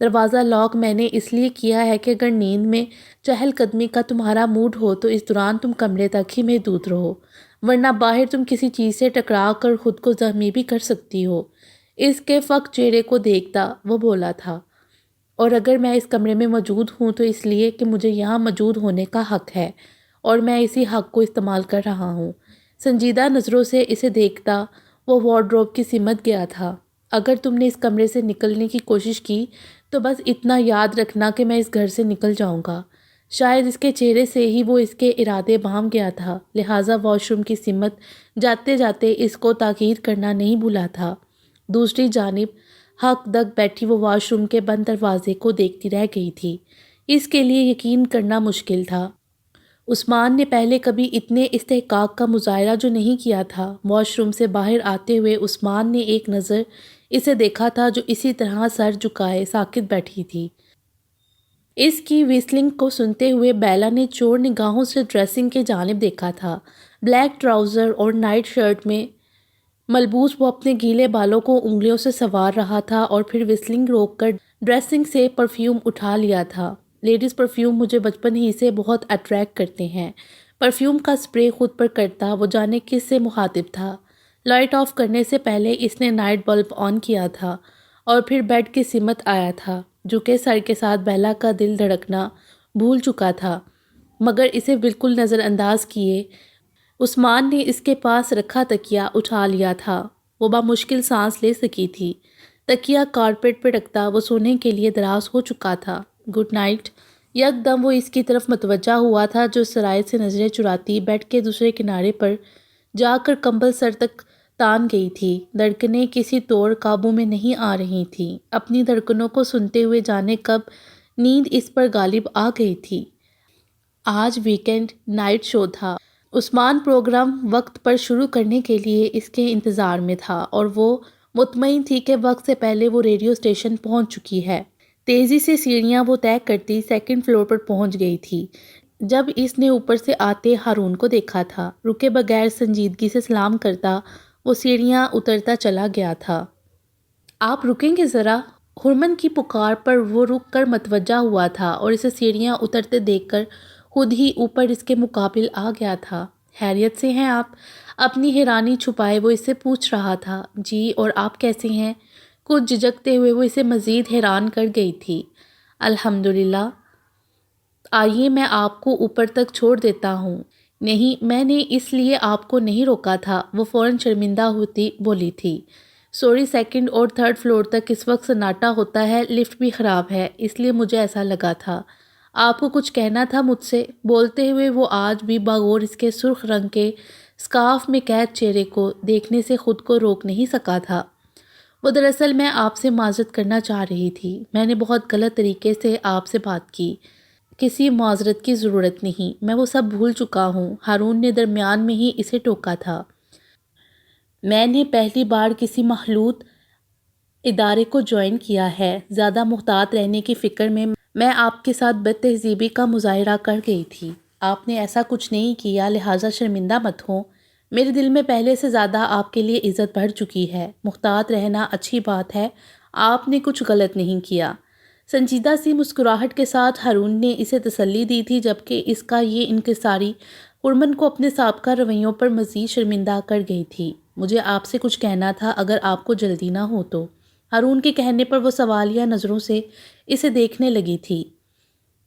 دروازہ لاک میں نے اس لیے کیا ہے کہ اگر نیند میں چہل قدمی کا تمہارا موڈ ہو تو اس دوران تم کمرے تک ہی محدود رہو، ورنہ باہر تم کسی چیز سے ٹکرا کر خود کو زخمی بھی کر سکتی ہو۔ اس کے فق چہرے کو دیکھتا وہ بولا تھا، اور اگر میں اس کمرے میں موجود ہوں تو اس لیے کہ مجھے یہاں موجود ہونے کا حق ہے، اور میں اسی حق کو استعمال کر رہا ہوں۔ سنجیدہ نظروں سے اسے دیکھتا وہ وارڈروب کی سمت گیا تھا۔ اگر تم نے اس کمرے سے نکلنے کی کوشش کی تو بس اتنا یاد رکھنا کہ میں اس گھر سے نکل جاؤں گا۔ شاید اس کے چہرے سے ہی وہ اس کے ارادے بھانپ گیا تھا، لہٰذا واش روم کی سمت جاتے جاتے اس کو تاکید کرنا نہیں بھولا تھا۔ دوسری جانب حق دک بیٹھی وہ واش روم کے بند دروازے کو دیکھتی رہ گئی تھی۔ اس کے لیے یقین کرنا مشکل تھا، عثمان نے پہلے کبھی اتنے استحقاق کا مظاہرہ جو نہیں کیا تھا۔ واش روم سے باہر آتے ہوئے عثمان نے ایک نظر اسے دیکھا تھا جو اسی طرح سر جھکائے ساکت بیٹھی تھی۔ اس کی ویسلنگ کو سنتے ہوئے بیلا نے چور نگاہوں سے ڈریسنگ کی جانب دیکھا تھا۔ بلیک ٹراؤزر اور نائٹ شرٹ میں ملبوس وہ اپنے گیلے بالوں کو انگلیوں سے سنوار رہا تھا اور پھر ویسلنگ روک کر ڈریسنگ سے پرفیوم اٹھا لیا تھا۔ لیڈیز پرفیوم مجھے بچپن ہی سے بہت اٹریکٹ کرتے ہیں۔ پرفیوم کا سپرے خود پر کرتا وہ جانے کس سے مخاطب تھا۔ لائٹ آف کرنے سے پہلے اس نے نائٹ بلب آن کیا تھا اور پھر بیڈ کی سمت آیا تھا، جو کہ سر کے ساتھ بیلا کا دل دھڑکنا بھول چکا تھا، مگر اسے بالکل نظر انداز کیے عثمان نے اس کے پاس رکھا تکیہ اٹھا لیا تھا۔ وہ بامشکل سانس لے سکی تھی۔ تکیہ کارپیٹ پہ رکھتا وہ سونے کے لیے دراز ہو چکا تھا۔ Good night. یک دم وہ اس کی طرف متوجہ ہوا تھا جو سرائے سے نظریں چراتی بیڈ کے دوسرے کنارے پر جا کر کمبل سر تک تان گئی تھی۔ دھڑکنیں کسی طور قابو میں نہیں آ رہی تھیں۔ اپنی دھڑکنوں کو سنتے ہوئے جانے کب نیند اس پر غالب آ گئی تھی۔ آج ویکنڈ نائٹ شو تھا۔ عثمان پروگرام وقت پر شروع کرنے کے لیے اس کے انتظار میں تھا اور وہ مطمئن تھی کہ وقت سے پہلے وہ ریڈیو اسٹیشن پہنچ چکی ہے۔ تیزی سے سیڑھیاں وہ طے کرتی سیکنڈ فلور پر پہنچ گئی تھی جب اس نے اوپر سے آتے ہارون کو دیکھا تھا۔ رکے بغیر سنجیدگی سے سلام کرتا وہ سیڑھیاں اترتا چلا گیا تھا۔ آپ رکیں گے ذرا؟ حرمن کی پکار پر وہ رک کر متوجہ ہوا تھا اور اسے سیڑھیاں اترتے دیکھ کر خود ہی اوپر اس کے مقابل آ گیا تھا۔ خیریت سے ہیں آپ؟ اپنی حیرانی چھپائے وہ اس سے پوچھ رہا تھا۔ جی، اور آپ کیسے ہیں؟ کچھ جھجکتے ہوئے وہ اسے مزید حیران کر گئی تھی۔ الحمدللہ۔ آئیے میں آپ کو اوپر تک چھوڑ دیتا ہوں۔ نہیں، میں نے اس لیے آپ کو نہیں روکا تھا، وہ فوراً شرمندہ ہوتی بولی تھی۔ سوری، سیکنڈ اور تھرڈ فلور تک اس وقت سناٹا ہوتا ہے، لفٹ بھی خراب ہے، اس لیے مجھے ایسا لگا تھا۔ آپ کو کچھ کہنا تھا مجھ سے؟ بولتے ہوئے وہ آج بھی باغور اس کے سرخ رنگ کے سکارف میں قید چہرے کو دیکھنے سے خود کو روک نہیں سکا تھا۔ وہ دراصل میں آپ سے معذرت کرنا چاہ رہی تھی، میں نے بہت غلط طریقے سے آپ سے بات کی۔ کسی معذرت کی ضرورت نہیں، میں وہ سب بھول چکا ہوں، ہارون نے درمیان میں ہی اسے ٹوکا تھا۔ میں نے پہلی بار کسی مخلوط ادارے کو جوائن کیا ہے، زیادہ محتاط رہنے کی فکر میں آپ کے ساتھ بد تہذیبی کا مظاہرہ کر گئی تھی۔ آپ نے ایسا کچھ نہیں کیا، لہٰذا شرمندہ مت ہوں۔ میرے دل میں پہلے سے زیادہ آپ کے لیے عزت بڑھ چکی ہے۔ محتاط رہنا اچھی بات ہے، آپ نے کچھ غلط نہیں کیا۔ سنجیدہ سی مسکراہٹ کے ساتھ ہارون نے اسے تسلی دی تھی، جبکہ اس کا یہ انکساری حرمن کو اپنے سابقہ رویوں پر مزید شرمندہ کر گئی تھی۔ مجھے آپ سے کچھ کہنا تھا، اگر آپ کو جلدی نہ ہو تو۔ ہارون کے کہنے پر وہ سوالیہ نظروں سے اسے دیکھنے لگی تھی۔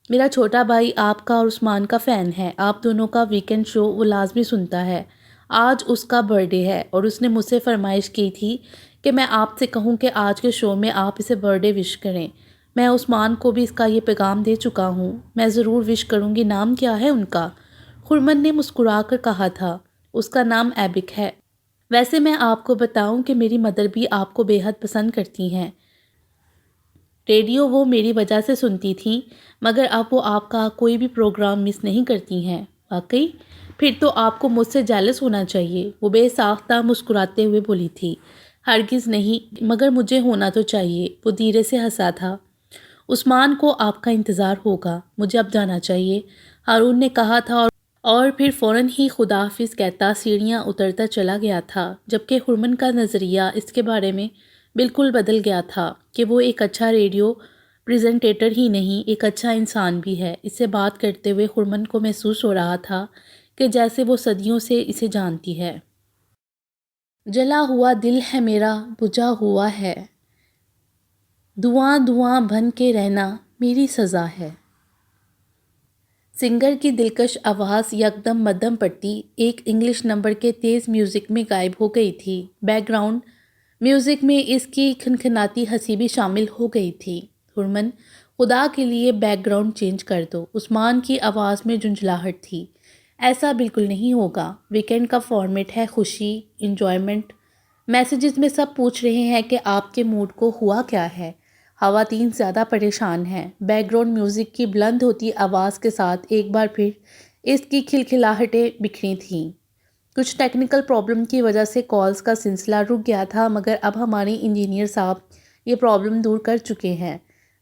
میرا چھوٹا بھائی آپ کا اور عثمان کا فین ہے، آپ دونوں کا ویکنڈ شو وہ لازمی سنتا ہے۔ آج اس کا برتھ ڈے ہے اور اس نے مجھ سے فرمائش کی تھی کہ میں آپ سے کہوں کہ آج کے شو میں آپ اسے برتھ ڈے وش کریں۔ میں عثمان کو بھی اس کا یہ پیغام دے چکا ہوں، میں ضرور وش کروں گی۔ نام کیا ہے ان کا؟ حرمن نے مسکرا کر کہا تھا۔ اس کا نام ایبک ہے۔ ویسے میں آپ کو بتاؤں کہ میری مدر بھی آپ کو بے حد پسند کرتی ہیں۔ ریڈیو وہ میری وجہ سے سنتی تھیں، مگر اب وہ آپ کا کوئی بھی پروگرام مس نہیں کرتی ہیں۔ واقعی؟ پھر تو آپ کو مجھ سے جیلس ہونا چاہیے، وہ بے ساختہ مسکراتے ہوئے بولی تھی۔ ہرگز نہیں، مگر مجھے ہونا تو چاہیے، وہ دھیرے سے ہنسا تھا۔ عثمان کو آپ کا انتظار ہوگا، مجھے اب جانا چاہیے، ہارون نے کہا تھا اور پھر فوراً ہی خدا حافظ کہتا سیڑھیاں اترتا چلا گیا تھا، جبکہ حرمن کا نظریہ اس کے بارے میں بالکل بدل گیا تھا کہ وہ ایک اچھا ریڈیو پریزنٹیٹر ہی نہیں، ایک اچھا انسان بھی ہے۔ اس سے بات کرتے ہوئے خرمن کو محسوس ہو رہا تھا کہ جیسے وہ صدیوں سے اسے جانتی ہے۔ جلا ہوا دل ہے میرا، بجھا ہوا ہے، دھواں دھواں بن کے رہنا میری سزا ہے۔ سنگر کی دلکش آواز یکدم مدھم پڑتی ایک انگلش نمبر کے تیز میوزک میں غائب ہو گئی تھی۔ بیک گراؤنڈ میوزک میں اس کی کھنکھناتی ہنسی بھی شامل ہو گئی تھی۔ خرمن، خدا کے لیے بیک گراؤنڈ چینج کر دو۔ عثمان کی آواز میں جھنجھلاہٹ تھی۔ ایسا بالکل نہیں ہوگا، ویکینڈ کا فارمیٹ ہے خوشی، انجوائمنٹ۔ میسیجز میں سب پوچھ رہے ہیں کہ آپ کے موڈ کو ہوا کیا ہے۔ خواتین زیادہ پریشان ہیں۔ بیک گراؤنڈ میوزک کی بلند ہوتی آواز کے ساتھ ایک بار پھر اس کی کھلکھلاہٹیں بکھری تھیں۔ کچھ ٹیکنیکل پرابلم کی وجہ سے کالز کا سلسلہ رک گیا تھا، مگر اب ہمارے انجینئر صاحب یہ پرابلم دور کر چکے ہیں۔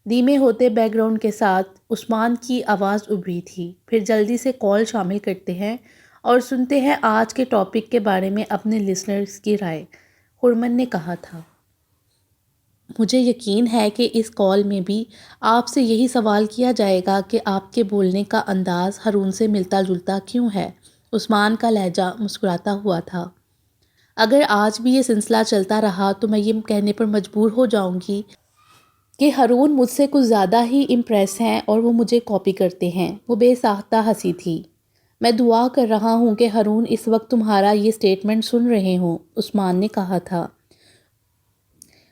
دھیمے ہوتے بیک گراؤنڈ کے ساتھ عثمان کی آواز ابھری تھی۔ پھر جلدی سے کال شامل کرتے ہیں اور سنتے ہیں آج کے ٹاپک کے بارے میں اپنے لسنرز کی رائے، خرمن نے کہا تھا۔ مجھے یقین ہے کہ اس کال میں بھی آپ سے یہی سوال کیا جائے گا کہ آپ کے بولنے کا انداز ہارون سے ملتا جلتا کیوں ہے۔ عثمان کا لہجہ مسکراتا ہوا تھا۔ اگر آج بھی یہ سلسلہ چلتا رہا تو میں یہ کہنے پر مجبور ہو جاؤں گی کہ ہارون مجھ سے کچھ زیادہ ہی امپریس ہیں اور وہ مجھے کاپی کرتے ہیں۔ وہ بے ساختہ ہنسی تھی۔ میں دعا کر رہا ہوں کہ ہارون اس وقت تمہارا یہ سٹیٹمنٹ سن رہے ہوں، عثمان نے کہا تھا۔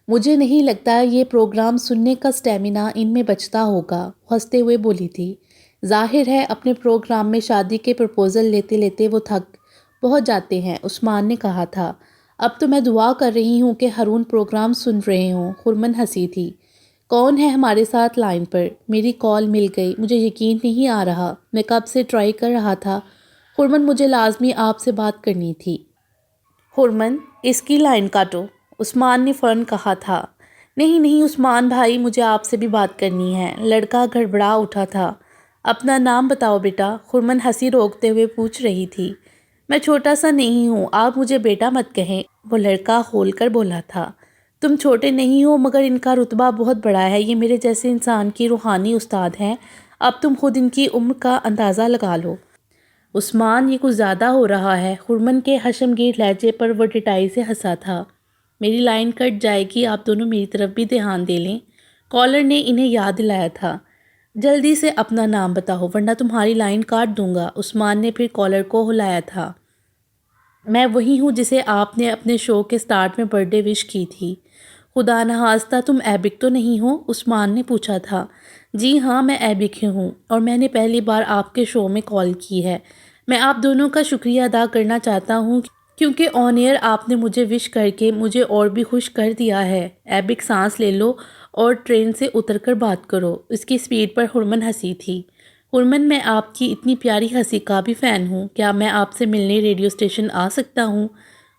مجھے نہیں لگتا یہ پروگرام سننے کا سٹیمنا ان میں بچتا ہوگا، ہنستے ہوئے بولی تھی۔ ظاہر ہے اپنے پروگرام میں شادی کے پرپوزل لیتے لیتے وہ تھک بہت جاتے ہیں، عثمان نے کہا تھا۔ اب تو میں دعا کر رہی ہوں کہ ہارون پروگرام سن رہے ہوں، خرمن ہنسی تھی۔ کون ہے ہمارے ساتھ لائن پر؟ میری کال مل گئی، مجھے یقین نہیں آ رہا، میں کب سے ٹرائی کر رہا تھا۔ خرمن، مجھے لازمی آپ سے بات کرنی تھی۔ خرمن، اس کی لائن کاٹو، عثمان نے فوراً کہا تھا۔ نہیں نہیں عثمان بھائی، مجھے آپ سے بھی بات کرنی ہے۔ لڑکا گھڑبڑا اٹھا تھا۔ اپنا نام بتاؤ بیٹا، خرمن ہنسی روکتے ہوئے پوچھ رہی تھی۔ میں چھوٹا سا نہیں ہوں، آپ مجھے بیٹا مت کہیں، وہ لڑکا کھول کر بولا تھا۔ تم چھوٹے نہیں ہو مگر ان کا رتبہ بہت بڑا ہے، یہ میرے جیسے انسان کی روحانی استاد ہیں، اب تم خود ان کی عمر کا اندازہ لگا لو۔ عثمان، یہ کچھ زیادہ ہو رہا ہے۔ خرمن کے حشمگیر لہجے پر وہ ٹٹائی سے ہنسا تھا۔ میری لائن کٹ جائے گی، آپ دونوں میری طرف بھی دھیان دے لیں، کالر نے انہیں یاد دلایا تھا۔ جلدی سے اپنا نام بتاؤ ورنہ تمہاری لائن کاٹ دوں گا، عثمان نے پھر کالر کو ہلایا تھا۔ میں وہی ہوں جسے آپ نے اپنے شو کے سٹارٹ میں برتھ ڈے وش کی تھی۔ خدا نخواستہ تم ایبک تو نہیں ہو؟ عثمان نے پوچھا تھا۔ جی ہاں، میں ایبک ہی ہوں اور میں نے پہلی بار آپ کے شو میں کال کی ہے۔ میں آپ دونوں کا شکریہ ادا کرنا چاہتا ہوں کیونکہ آن ایئر آپ نے مجھے وش کر کے مجھے اور بھی خوش کر دیا ہے۔ ایبک، سانس لے لو اور ٹرین سے اتر کر بات کرو۔ اس کی سپیڈ پر خرمن ہنسی تھی۔ خرمن، میں آپ کی اتنی پیاری ہنسی کا بھی فین ہوں، کیا میں آپ سے ملنے ریڈیو اسٹیشن آ سکتا ہوں؟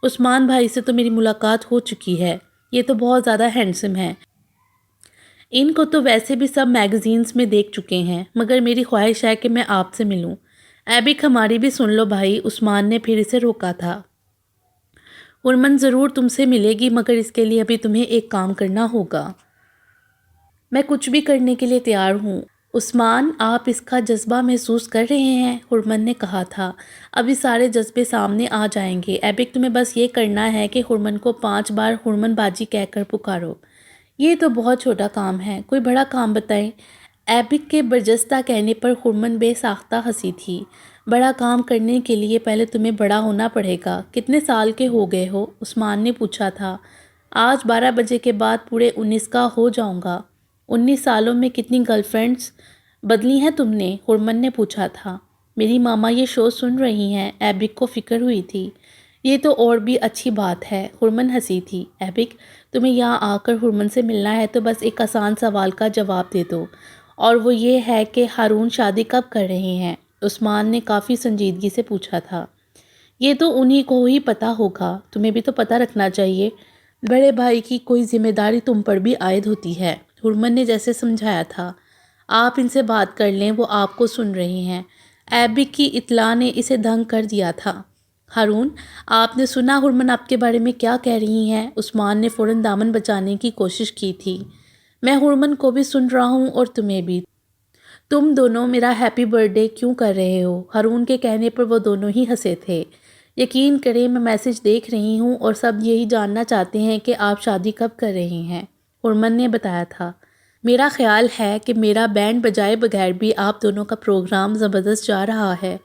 عثمان بھائی سے تو میری ملاقات ہو چکی ہے، یہ تو بہت زیادہ ہینڈسم ہیں، ان کو تو ویسے بھی سب میگزینز میں دیکھ چکے ہیں، مگر میری خواہش ہے کہ میں آپ سے ملوں۔ ایبک، ہماری بھی سن لو بھائی، عثمان نے پھر اسے روکا تھا۔ خرمن، ضرور تم سے ملے گی مگر اس کے لیے ابھی تمہیں ایک کام کرنا ہوگا۔ میں کچھ بھی کرنے کے لیے تیار ہوں۔ عثمان، آپ اس کا جذبہ محسوس کر رہے ہیں؟ خرمن نے کہا تھا۔ ابھی سارے جذبے سامنے آ جائیں گے ایبک، تمہیں بس یہ کرنا ہے کہ خرمن کو 5 بار خرمن باجی کہہ کر پکارو۔ یہ تو بہت چھوٹا کام ہے، کوئی بڑا کام بتائیں۔ ایبک کے برجستہ کہنے پر خرمن بے ساختہ ہنسی تھی۔ بڑا کام کرنے کے لیے پہلے تمہیں بڑا ہونا پڑے گا۔ کتنے سال کے ہو گئے ہو؟ عثمان نے پوچھا تھا۔ آج 12 بجے کے بعد پورے 19 کا ہو جاؤں گا۔ 19 سالوں میں کتنی گرل فرینڈز بدلی ہیں تم نے؟ خرمن نے پوچھا تھا۔ میری ماما یہ شو سن رہی ہیں، ایبک کو فکر ہوئی تھی۔ یہ تو اور بھی اچھی بات ہے، خرمن ہنسی تھی۔ ایبک، تمہیں یہاں آ کر خرمن سے ملنا ہے تو بس ایک آسان سوال کا جواب دے دو، اور وہ یہ ہے کہ ہارون شادی کب کر رہے ہیں؟ عثمان نے کافی سنجیدگی سے پوچھا تھا۔ یہ تو انہی کو ہی پتہ ہوگا، تمہیں بھی تو پتہ رکھنا چاہیے، بڑے بھائی کی کوئی ذمہ داری تم پر بھی عائد ہوتی ہے، خرمن نے جیسے سمجھایا تھا۔ آپ ان سے بات کر لیں، وہ آپ کو سن رہے ہیں۔ ایبک کی اطلاع نے اسے دنگ کر دیا تھا۔ ہارون، آپ نے سنا خرمن آپ کے بارے میں کیا کہہ رہی ہیں؟ عثمان نے فوراً دامن بچانے کی کوشش کی تھی۔ میں حرمن کو بھی سن رہا ہوں اور تمہیں بھی۔ تم دونوں میرا ہیپی برتھ ڈے کیوں کر رہے ہو؟ ہارون کے کہنے پر وہ دونوں ہی ہنسے تھے۔ یقین کریں میں میسج دیکھ رہی ہوں اور سب یہی جاننا چاہتے ہیں کہ آپ شادی کب کر رہے ہیں، حرمن نے بتایا تھا۔ میرا خیال ہے کہ میرا بینڈ بجائے بغیر بھی آپ دونوں کا پروگرام زبردست جا رہا ہے۔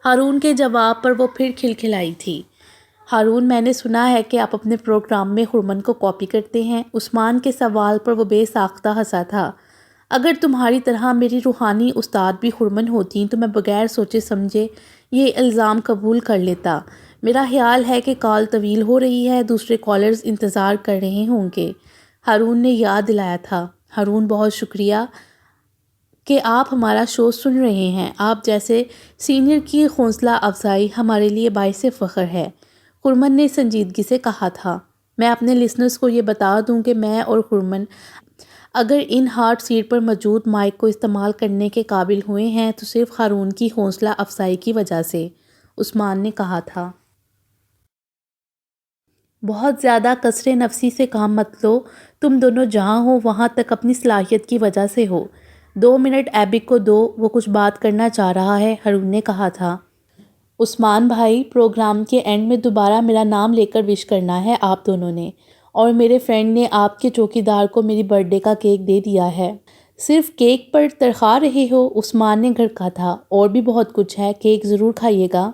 ہارون کے جواب پر وہ پھر کھلکھلائی تھی۔ ہارون، میں نے سنا ہے کہ آپ اپنے پروگرام میں حرمن کو کاپی کرتے ہیں۔ عثمان کے سوال پر وہ بے ساختہ ہنسا تھا۔ اگر تمہاری طرح میری روحانی استاد بھی حرمن ہوتی تو میں بغیر سوچے سمجھے یہ الزام قبول کر لیتا۔ میرا خیال ہے کہ کال طویل ہو رہی ہے، دوسرے کالرز انتظار کر رہے ہوں گے، ہارون نے یاد دلایا تھا۔ ہارون، بہت شکریہ کہ آپ ہمارا شو سن رہے ہیں۔ آپ جیسے سینئر کی حوصلہ افزائی ہمارے لیے باعث فخر ہے، حرمن نے سنجیدگی سے کہا تھا۔ میں اپنے لسنرز کو یہ بتا دوں کہ میں اور حرمن اگر ان ہارٹ سیٹ پر موجود مائک کو استعمال کرنے کے قابل ہوئے ہیں تو صرف ہارون کی حوصلہ افزائی کی وجہ سے، عثمان نے کہا تھا۔ بہت زیادہ کثر نفسی سے کام مت لو، تم دونوں جہاں ہو وہاں تک اپنی صلاحیت کی وجہ سے ہو۔ 2 منٹ ایبک کو دو، وہ کچھ بات کرنا چاہ رہا ہے، ہارون نے کہا تھا۔ عثمان بھائی، پروگرام کے اینڈ میں دوبارہ میرا نام لے کر وش کرنا ہے آپ دونوں نے، اور میرے فرینڈ نے آپ کے چوکیدار کو میری برتھ ڈے کا کیک دے دیا ہے۔ صرف کیک پر ترخا رہے ہو؟ عثمان نے گھڑکا تھا۔ اور بھی بہت کچھ ہے، کیک ضرور کھائیے گا۔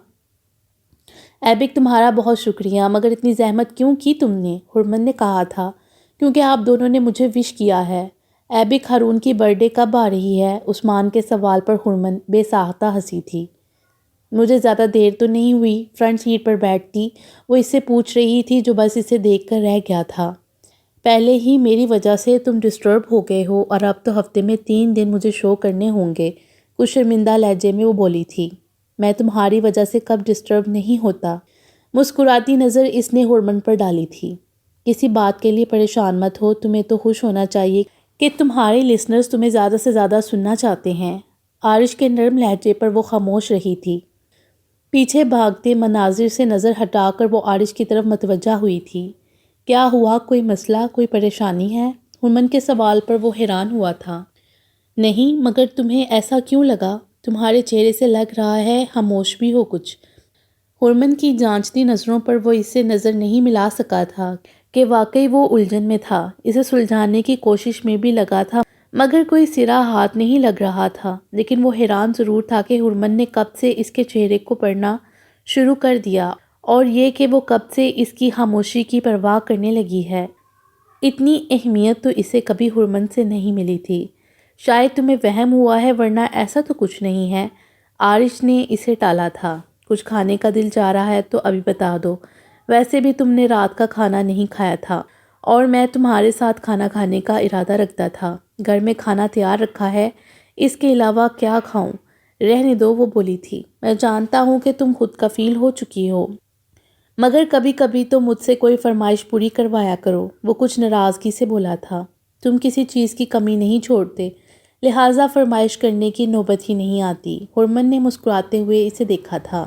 ایبک، تمہارا بہت شکریہ، مگر اتنی زحمت کیوں کی تم نے؟ حرمن نے کہا تھا۔ کیونکہ آپ دونوں نے مجھے وش کیا ہے۔ ایبک، ہارون کی برتھ ڈے کب آ رہی ہے؟ عثمان کے سوال پر حرمن بے ساختہ ہنسی تھی۔ مجھے زیادہ دیر تو نہیں ہوئی، فرنٹ سیٹ پر بیٹھتی وہ اس سے پوچھ رہی تھی جو بس اسے دیکھ کر رہ گیا تھا۔ پہلے ہی میری وجہ سے تم ڈسٹرب ہو گئے ہو اور اب تو ہفتے میں 3 دن مجھے شو کرنے ہوں گے، کچھ شرمندہ لہجے میں وہ بولی تھی۔ میں تمہاری وجہ سے کب ڈسٹرب نہیں ہوتا؟ مسکراتی نظر اس نے حرمن پر ڈالی تھی۔ کسی بات کے لیے پریشان مت ہو، تمہیں تو خوش ہونا چاہیے کہ تمہارے لسنرز تمہیں زیادہ سے زیادہ سننا چاہتے ہیں۔ عارش کے نرم لہجے پر وہ خاموش رہی تھی۔ پیچھے بھاگتے مناظر سے نظر ہٹا کر وہ عارش کی طرف متوجہ ہوئی تھی۔ کیا ہوا، کوئی مسئلہ، کوئی پریشانی ہے؟ حرمن کے سوال پر وہ حیران ہوا تھا۔ نہیں، مگر تمہیں ایسا کیوں لگا؟ تمہارے چہرے سے لگ رہا ہے خاموش بھی ہو کچھ۔ حرمن کی جانچتی نظروں پر وہ اس سے نظر نہیں ملا سکا تھا کہ واقعی وہ الجھن میں تھا۔ اسے سلجھانے کی کوشش میں بھی لگا تھا مگر کوئی سرا ہاتھ نہیں لگ رہا تھا، لیکن وہ حیران ضرور تھا کہ حرمن نے کب سے اس کے چہرے کو پڑھنا شروع کر دیا، اور یہ کہ وہ کب سے اس کی خاموشی کی پرواہ کرنے لگی ہے۔ اتنی اہمیت تو اسے کبھی حرمن سے نہیں ملی تھی۔ شاید تمہیں وہم ہوا ہے، ورنہ ایسا تو کچھ نہیں ہے، عارش نے اسے ٹالا تھا۔ کچھ کھانے کا دل چاہ رہا ہے تو ابھی بتا دو، ویسے بھی تم نے رات کا کھانا نہیں کھایا تھا اور میں تمہارے ساتھ کھانا کھانے کا ارادہ رکھتا تھا۔ گھر میں کھانا تیار رکھا ہے، اس کے علاوہ کیا کھاؤں؟ رہنے دو، وہ بولی تھی۔ میں جانتا ہوں کہ تم خود کفیل ہو چکی ہو، مگر کبھی کبھی تو مجھ سے کوئی فرمائش پوری کروایا کرو، وہ کچھ ناراضگی سے بولا تھا۔ تم کسی چیز کی کمی نہیں چھوڑتے، لہٰذا فرمائش کرنے کی نوبت ہی نہیں آتی، حرمن نے مسکراتے ہوئے اسے دیکھا تھا۔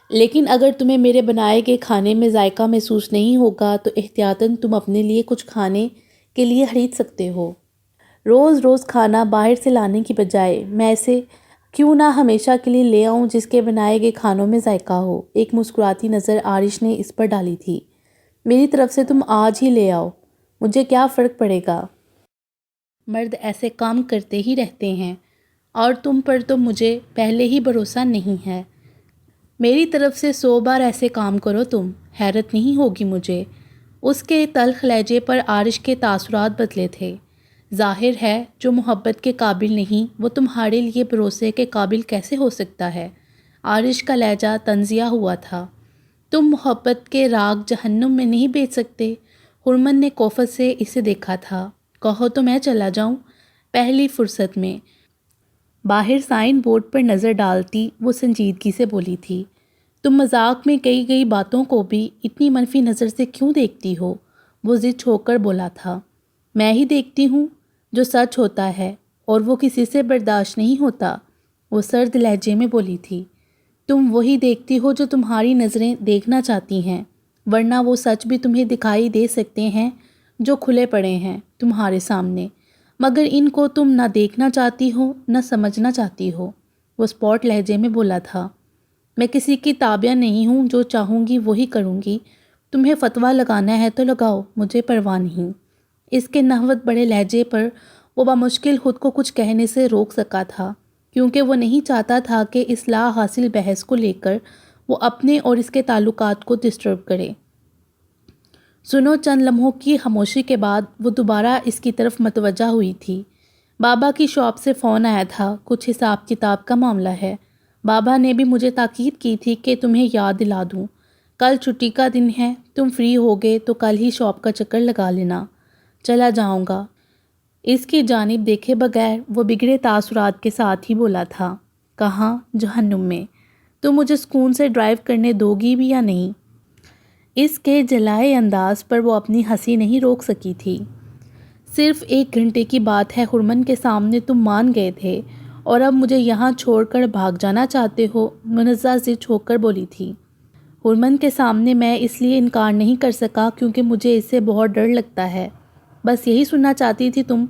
لیکن اگر تمہیں میرے بنائے گئے کھانے میں ذائقہ محسوس نہیں ہوگا تو احتیاطاً تم اپنے لیے کچھ کھانے کے لیے خرید سکتے ہو۔ روز روز کھانا باہر سے لانے کی بجائے میں اسے کیوں نہ ہمیشہ کے لیے لے آؤں جس کے بنائے گئے کھانوں میں ذائقہ ہو۔ ایک مسکراتی نظر عارش نے اس پر ڈالی تھی۔ میری طرف سے تم آج ہی لے آؤ، مجھے کیا فرق پڑے گا؟ مرد ایسے کام کرتے ہی رہتے ہیں، اور تم پر تو مجھے پہلے ہی بھروسہ نہیں ہے۔ میری طرف سے 100 بار ایسے کام کرو تم، حیرت نہیں ہوگی مجھے؟ اس کے تلخ لہجے پر عارش کے تاثرات بدلے تھے۔ ظاہر ہے جو محبت کے قابل نہیں وہ تمہارے لیے بھروسے کے قابل کیسے ہو سکتا ہے؟ عارش کا لہجہ طنزیہ ہوا تھا۔ تم محبت کے راگ جہنم میں نہیں بیچ سکتے؟ حرمن نے کوفت سے اسے دیکھا تھا۔ کہو تو میں چلا جاؤں؟ پہلی فرصت میں باہر سائن بورڈ پر نظر ڈالتی وہ سنجیدگی سے بولی تھی۔ تم مذاق میں کئی گئی باتوں کو بھی اتنی منفی نظر سے کیوں دیکھتی ہو؟ وہ ضد ہو کر بولا تھا۔ میں ہی دیکھتی ہوں جو سچ ہوتا ہے، اور وہ کسی سے برداشت نہیں ہوتا، وہ سرد لہجے میں بولی تھی۔ تم وہی دیکھتی ہو جو تمہاری نظریں دیکھنا چاہتی ہیں، ورنہ وہ سچ بھی تمہیں دکھائی دے سکتے ہیں جو کھلے پڑے ہیں تمہارے سامنے۔ مگر ان کو تم نہ دیکھنا چاہتی ہو نہ سمجھنا چاہتی ہو، وہ اسپاٹ لہجے میں بولا تھا۔ میں کسی کی تابع نہیں ہوں، جو چاہوں گی وہی کروں گی، تمہیں فتویٰ لگانا ہے تو لگاؤ، مجھے پرواہ نہیں۔ اس کے نحوت بڑے لہجے پر وہ بمشکل خود کو کچھ کہنے سے روک سکا تھا، کیونکہ وہ نہیں چاہتا تھا کہ اصلاح حاصل بحث کو لے کر وہ اپنے اور اس کے تعلقات کو ڈسٹرب کرے۔ سنو، چند لمحوں کی خاموشی کے بعد وہ دوبارہ اس کی طرف متوجہ ہوئی تھی۔ بابا کی شاپ سے فون آیا تھا، کچھ حساب کتاب کا معاملہ ہے۔ بابا نے بھی مجھے تاکید کی تھی کہ تمہیں یاد دلا دوں، کل چھٹی کا دن ہے، تم فری ہوگے تو کل ہی شاپ کا چکر لگا لینا، چلا جاؤں گا۔ اس کی جانب دیکھے بغیر وہ بگڑے تاثرات کے ساتھ ہی بولا تھا، کہاں؟ جہنم میں۔ تم مجھے سکون سے ڈرائیو کرنے دو گی بھی یا نہیں؟ اس کے جلائے انداز پر وہ اپنی ہنسی نہیں روک سکی تھی۔ صرف 1 گھنٹے کی بات ہے، ہرمن کے سامنے تم مان گئے تھے اور اب مجھے یہاں چھوڑ کر بھاگ جانا چاہتے ہو، منزہ ضد ہو کر بولی تھی۔ ہرمن کے سامنے میں اس لیے انکار نہیں کر سکا کیونکہ مجھے اس سے بہت ڈر لگتا ہے، بس یہی سننا چاہتی تھی تم؟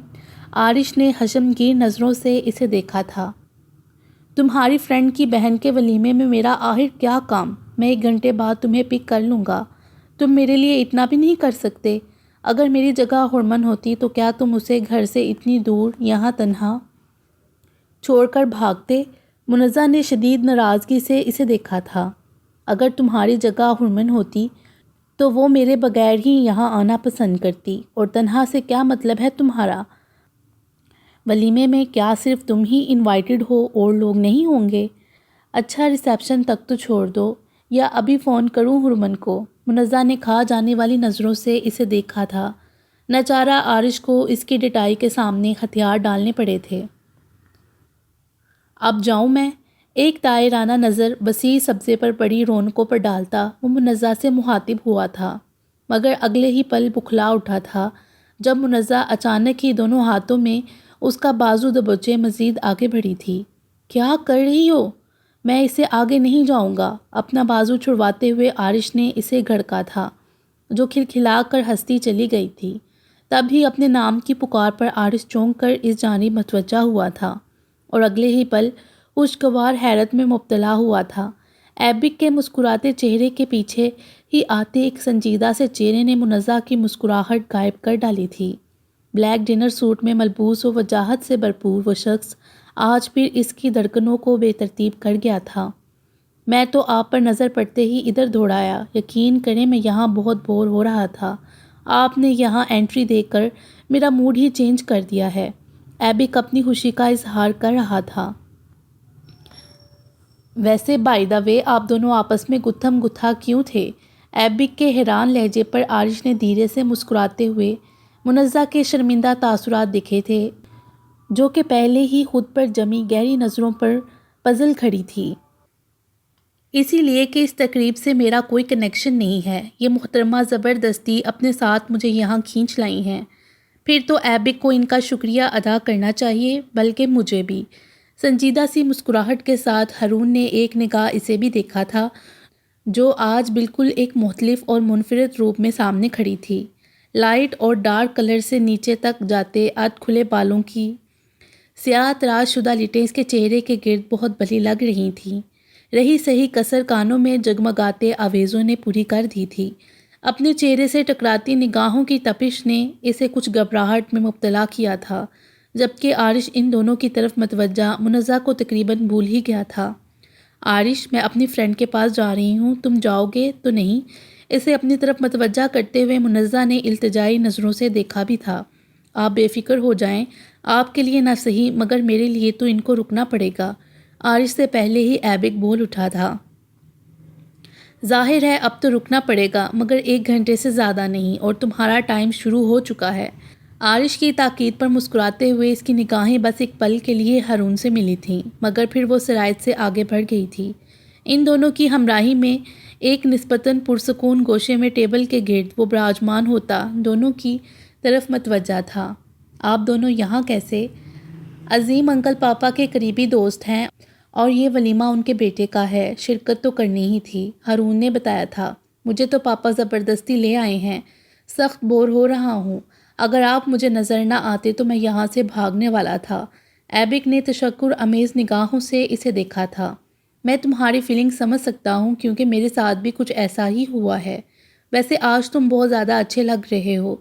عارش نے حشمگیر نظروں سے اسے دیکھا تھا۔ تمہاری فرینڈ کی بہن کے ولیمے میں میرا آخر کیا کام؟ میں 1 گھنٹے بعد تمہیں پک کر لوں گا، تم میرے لیے اتنا بھی نہیں کر سکتے؟ اگر میری جگہ ہرمن ہوتی تو کیا تم اسے گھر سے اتنی دور یہاں تنہا چھوڑ کر بھاگتے؟ منزہ نے شدید ناراضگی سے اسے دیکھا تھا۔ اگر تمہاری جگہ ہرمن ہوتی تو وہ میرے بغیر ہی یہاں آنا پسند کرتی، اور تنہا سے کیا مطلب ہے تمہارا؟ ولیمے میں کیا صرف تم ہی انوائٹڈ ہو اور لوگ نہیں ہوں گے؟ اچھا، ریسیپشن تک تو چھوڑ دو، یا ابھی فون کروں ہرمن کو؟ منزہ نے کھا جانے والی نظروں سے اسے دیکھا تھا۔ ناچارہ عارش کو اس کی ڈٹائی کے سامنے ہتھیار ڈالنے پڑے تھے۔ اب جاؤں میں؟ ایک طائرانہ نظر وسیع سبزے پر پڑی رونقوں پر ڈالتا وہ منزہ سے مخاطب ہوا تھا، مگر اگلے ہی پل بکھلا اٹھا تھا جب منزہ اچانک ہی دونوں ہاتھوں میں اس کا بازو دبوچے مزید آگے بڑھی تھی۔ کیا کر رہی ہو؟ میں اسے آگے نہیں جاؤں گا۔ اپنا بازو چھڑواتے ہوئے عارش نے اسے گھڑکا تھا، جو کھلکھلا کر ہنستی چلی گئی تھی۔ تب ہی اپنے نام کی پکار پر عارش چونک کر اس جانب متوجہ ہوا تھا، اور اگلے ہی پل خوشگوار حیرت میں مبتلا ہوا تھا۔ ایبک کے مسکراتے چہرے کے پیچھے ہی آتے ایک سنجیدہ سے چہرے نے منزہ کی مسکراہٹ غائب کر ڈالی تھی۔ بلیک ڈنر سوٹ میں ملبوس و وجاہت سے بھرپور وہ شخص آج پھر اس کی دھڑکنوں کو بے ترتیب کر گیا تھا۔ میں تو آپ پر نظر پڑتے ہی ادھر دوڑ آیا، یقین کریں میں یہاں بہت بور ہو رہا تھا، آپ نے یہاں انٹری دے کر میرا موڈ ہی چینج کر دیا ہے۔ ایبک اپنی خوشی کا اظہار کر رہا تھا۔ ویسے بائی دا وے آپ دونوں آپس میں گتھم گتھا کیوں تھے؟ ایبک کے حیران لہجے پر عارش نے دھیرے سے مسکراتے ہوئے منزہ کے شرمندہ تاثرات دکھے تھے، جو کہ پہلے ہی خود پر جمی گہری نظروں پر پزل کھڑی تھی۔ اسی لیے کہ اس تقریب سے میرا کوئی کنیکشن نہیں ہے، یہ محترمہ زبردستی اپنے ساتھ مجھے یہاں کھینچ لائی ہیں۔ پھر تو ایبک کو ان کا شکریہ ادا کرنا چاہیے، بلکہ مجھے بھی۔ سنجیدہ سی مسکراہٹ کے ساتھ ہارون نے ایک نگاہ اسے بھی دیکھا تھا، جو آج بالکل ایک مختلف اور منفرد روپ میں سامنے کھڑی تھی۔ لائٹ اور ڈارک کلر سے نیچے تک جاتے ادھ کھلے بالوں کی سیاہ تراش شدہ لٹیں اس کے چہرے کے گرد بہت بھلی لگ رہی تھیں۔ رہی صحیح کسر کانوں میں جگمگاتے آویزوں نے پوری کر دی تھی۔ اپنے چہرے سے ٹکراتی نگاہوں کی تپش نے اسے کچھ گھبراہٹ میں مبتلا کیا تھا، جبکہ عارش ان دونوں کی طرف متوجہ منزہ کو تقریباً بھول ہی گیا تھا۔ عارش، میں اپنی فرینڈ کے پاس جا رہی ہوں، تم جاؤ گے تو نہیں؟ اسے اپنی طرف متوجہ کرتے ہوئے منزہ نے التجائی نظروں سے دیکھا بھی تھا۔ آپ بے فکر ہو جائیں، آپ کے لیے نہ صحیح مگر میرے لیے تو ان کو رکنا پڑے گا۔ عارش سے پہلے ہی ایبک بول اٹھا تھا۔ ظاہر ہے اب تو رکنا پڑے گا، مگر 1 گھنٹے سے زیادہ نہیں، اور تمہارا ٹائم شروع ہو چکا ہے۔ عارش کی تاکید پر مسکراتے ہوئے اس کی نگاہیں بس ایک پل کے لیے ہارون سے ملی تھیں، مگر پھر وہ سرایت سے آگے بڑھ گئی تھی۔ ان دونوں کی ہمراہی میں ایک نسبتاً پرسکون گوشے میں ٹیبل کے گرد وہ براجمان ہوتا دونوں کی طرف متوجہ تھا۔ آپ دونوں یہاں کیسے؟ عظیم انکل پاپا کے قریبی دوست ہیں اور یہ ولیمہ ان کے بیٹے کا ہے، شرکت تو کرنی ہی تھی، ہارون نے بتایا تھا۔ مجھے تو پاپا زبردستی لے آئے ہیں، سخت بور ہو رہا ہوں۔ اگر آپ مجھے نظر نہ آتے تو میں یہاں سے بھاگنے والا تھا۔ ایبک نے تشکر آمیز نگاہوں سے اسے دیکھا تھا۔ میں تمہاری فیلنگ سمجھ سکتا ہوں کیونکہ میرے ساتھ بھی کچھ ایسا ہی ہوا ہے۔ ویسے آج تم بہت زیادہ اچھے لگ رہے ہو۔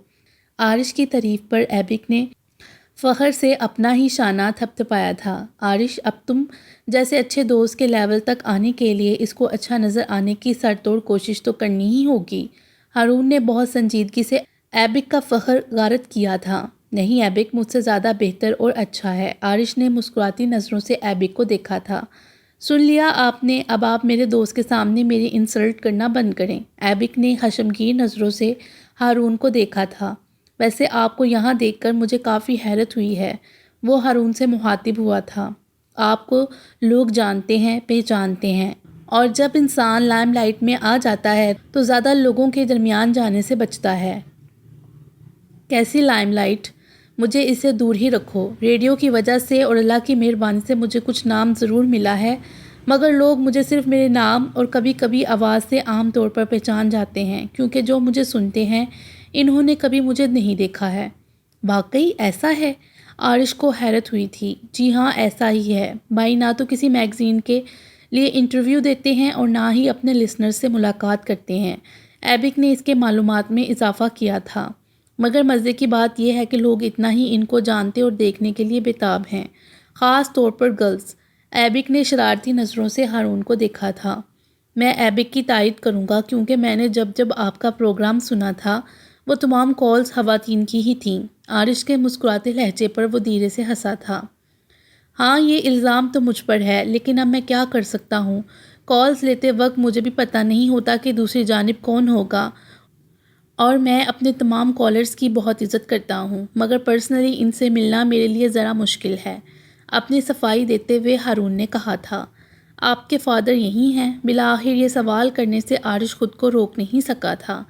عارش کی تعریف پر ایبک نے فخر سے اپنا ہی شانہ تھپتھپایا تھا۔ عارش، اب تم جیسے اچھے دوست کے لیول تک آنے کے لیے اس کو اچھا نظر آنے کی سر توڑ کوشش تو کرنی ہی ہوگی۔ ہارون نے بہت سنجیدگی سے ایبک کا فخر غارت کیا تھا۔ نہیں ایبک مجھ سے زیادہ بہتر اور اچھا ہے۔ عارش نے مسکراتی نظروں سے ایبک کو دیکھا تھا۔ سن لیا آپ نے، اب آپ میرے دوست کے سامنے میری انسلٹ کرنا بند کریں۔ ایبک نے خشمگین نظروں سے ہارون کو دیکھا تھا۔ ویسے آپ کو یہاں دیکھ کر مجھے کافی حیرت ہوئی ہے۔ وہ ہارون سے مخاطب ہوا تھا۔ آپ کو لوگ جانتے ہیں، پہچانتے ہیں، اور جب انسان لائم لائٹ میں آ جاتا ہے تو زیادہ لوگوں کے درمیان جانے سے بچتا ہے۔ کیسی لائم لائٹ؟ مجھے اسے دور ہی رکھو۔ ریڈیو کی وجہ سے اور اللہ کی مہربانی سے مجھے کچھ نام ضرور ملا ہے، مگر لوگ مجھے صرف میرے نام اور کبھی کبھی آواز سے عام طور پر پہچان جاتے ہیں، کیونکہ جو مجھے سنتے ہیں انہوں نے کبھی مجھے نہیں دیکھا ہے۔ واقعی ایسا ہے؟ عارش کو حیرت ہوئی تھی۔ جی ہاں ایسا ہی ہے۔ بھائی نہ تو کسی میگزین کے لیے انٹرویو دیتے ہیں اور نہ ہی اپنے لسنر سے ملاقات کرتے ہیں۔ ایبک نے اس کے معلومات میں اضافہ کیا تھا۔ مگر مزے کی بات یہ ہے کہ لوگ اتنا ہی ان کو جانتے اور دیکھنے کے لیے بےتاب ہیں، خاص طور پر گرلز۔ ایبک نے شرارتی نظروں سے ہارون کو دیکھا تھا۔ میں ایبک کی تائید کروں گا کیونکہ میں نے جب آپ کا پروگرام سنا تھا وہ تمام کالز خواتین کی ہی تھیں۔ عارش کے مسکراتے لہجے پر وہ دھیرے سے ہنسا تھا۔ ہاں یہ الزام تو مجھ پر ہے، لیکن اب میں کیا کر سکتا ہوں؟ کالز لیتے وقت مجھے بھی پتہ نہیں ہوتا کہ دوسری جانب کون ہوگا، اور میں اپنے تمام کالرز کی بہت عزت کرتا ہوں، مگر پرسنلی ان سے ملنا میرے لیے ذرا مشکل ہے۔ اپنی صفائی دیتے ہوئے ہارون نے کہا تھا۔ آپ کے فادر یہی ہیں؟ بالآخر یہ سوال کرنے سے عارش خود کو روک نہیں سکا تھا۔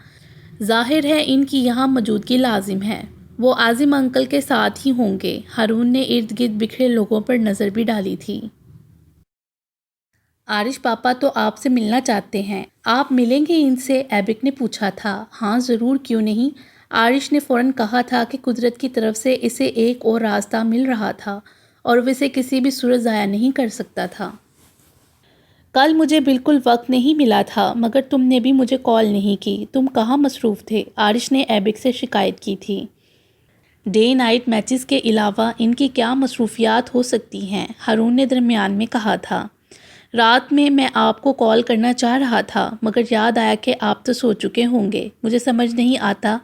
ظاہر ہے ان کی یہاں موجودگی لازم ہے۔ وہ عازم انکل کے ساتھ ہی ہوں گے۔ ہارون نے ارد گرد بکھرے لوگوں پر نظر بھی ڈالی تھی۔ عارش پاپا تو آپ سے ملنا چاہتے ہیں، آپ ملیں گے ان سے؟ ایبک نے پوچھا تھا۔ ہاں ضرور، کیوں نہیں؟ عارش نے فوراً کہا تھا کہ قدرت کی طرف سے اسے ایک اور راستہ مل رہا تھا اور وہ اسے کسی بھی صورت ضائع نہیں کر سکتا تھا۔ کل مجھے بالکل وقت نہیں ملا تھا، مگر تم نے بھی مجھے کال نہیں کی۔ تم کہاں مصروف تھے؟ عارش نے ایبک سے شکایت کی تھی۔ ڈے نائٹ میچز کے علاوہ ان کی کیا مصروفیات ہو سکتی ہیں؟ ہارون نے درمیان میں کہا تھا۔ رات میں آپ کو کال کرنا چاہ رہا تھا، مگر یاد آیا کہ آپ تو سو چکے ہوں گے۔ مجھے سمجھ نہیں آتا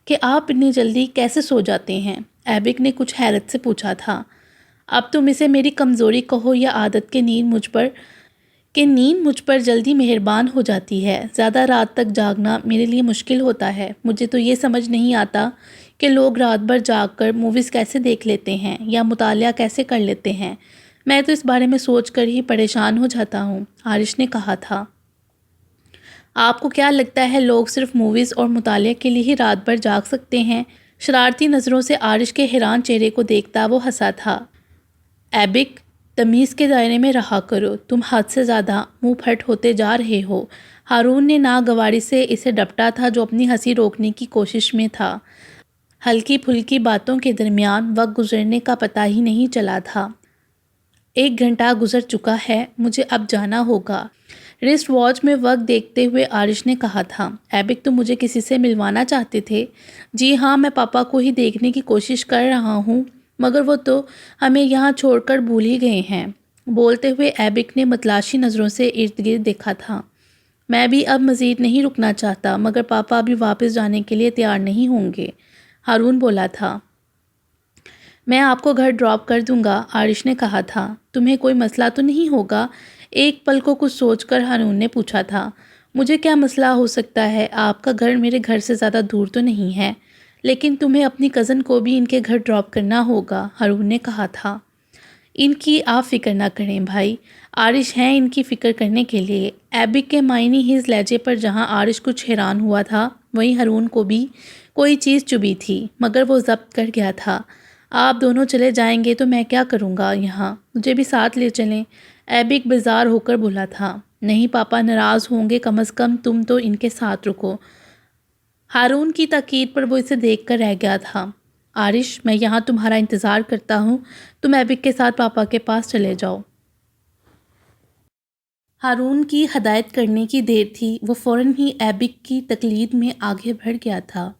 کہ آپ اتنی جلدی کیسے سو جاتے ہیں؟ ایبک نے کچھ حیرت سے پوچھا تھا۔ اب تم اسے میری کمزوری کہو یا عادت کہ نیند مجھ پر جلدی مہربان ہو جاتی ہے۔ زیادہ رات تک جاگنا میرے لیے مشکل ہوتا ہے۔ مجھے تو یہ سمجھ نہیں آتا کہ لوگ رات بھر جاگ کر موویز کیسے دیکھ لیتے ہیں یا مطالعہ کیسے کر لیتے ہیں۔ میں تو اس بارے میں سوچ کر ہی پریشان ہو جاتا ہوں، عارش نے کہا تھا۔ آپ کو کیا لگتا ہے لوگ صرف موویز اور مطالعہ کے لیے ہی رات بھر جاگ سکتے ہیں؟ شرارتی نظروں سے عارش کے حیران چہرے کو دیکھتا وہ ہنسا تھا۔ ایبک، تمیز کے دائرے میں رہا کرو، تم حد سے زیادہ منہ پھٹ ہوتے جا رہے ہو۔ ہارون نے ناگواری سے اسے ڈپٹا تھا جو اپنی ہنسی روکنے کی کوشش میں تھا۔ ہلکی پھلکی باتوں کے درمیان وقت گزرنے کا پتہ ہی نہیں چلا تھا۔ 1 گھنٹہ گزر چکا ہے، مجھے اب جانا ہوگا، رسٹ واچ میں وقت دیکھتے ہوئے عارش نے کہا تھا۔ ایبک، تم مجھے کسی سے ملوانا چاہتے تھے؟ جی ہاں، میں پاپا کو ہی دیکھنے کی کوشش کر رہا ہوں، مگر وہ تو ہمیں یہاں چھوڑ کر بھول ہی گئے ہیں۔ بولتے ہوئے ایبک نے متلاشی نظروں سے ارد گرد دیکھا تھا۔ میں بھی اب مزید نہیں رکنا چاہتا، مگر پاپا ابھی واپس جانے کے لیے تیار نہیں ہوں گے، ہارون بولا تھا۔ میں آپ کو گھر ڈراپ کر دوں گا، عارش نے کہا تھا۔ تمہیں کوئی مسئلہ تو نہیں ہوگا؟ ایک پل کو کچھ سوچ کر ہارون نے پوچھا تھا۔ مجھے کیا مسئلہ ہو سکتا ہے؟ آپ کا گھر میرے گھر سے زیادہ دور تو نہیں ہے، لیکن تمہیں اپنی کزن کو بھی ان کے گھر ڈراپ کرنا ہوگا، ہارون نے کہا تھا۔ ان کی آپ فکر نہ کریں بھائی، عارش ہیں ان کی فکر کرنے کے لیے۔ ایبک کے معنی ہز لہجے پر جہاں عارش کچھ حیران ہوا تھا، وہیں ہارون کو بھی کوئی چیز چبھی تھی، مگر وہ ضبط کر گیا تھا۔ آپ دونوں چلے جائیں گے تو میں کیا کروں گا یہاں؟ مجھے بھی ساتھ لے چلیں، ایبک بیزار ہو کر بولا تھا۔ نہیں، پاپا ناراض ہوں گے، کم از کم تم تو ان کے ساتھ رکو، ہارون کی تاکید پر وہ اسے دیکھ کر رہ گیا تھا۔ عارش، میں یہاں تمہارا انتظار کرتا ہوں، تم ایبک کے ساتھ پاپا کے پاس چلے جاؤ۔ ہارون کی ہدایت کرنے کی دیر تھی، وہ فوراً ہی ایبک کی تقلید میں آگے بڑھ گیا تھا۔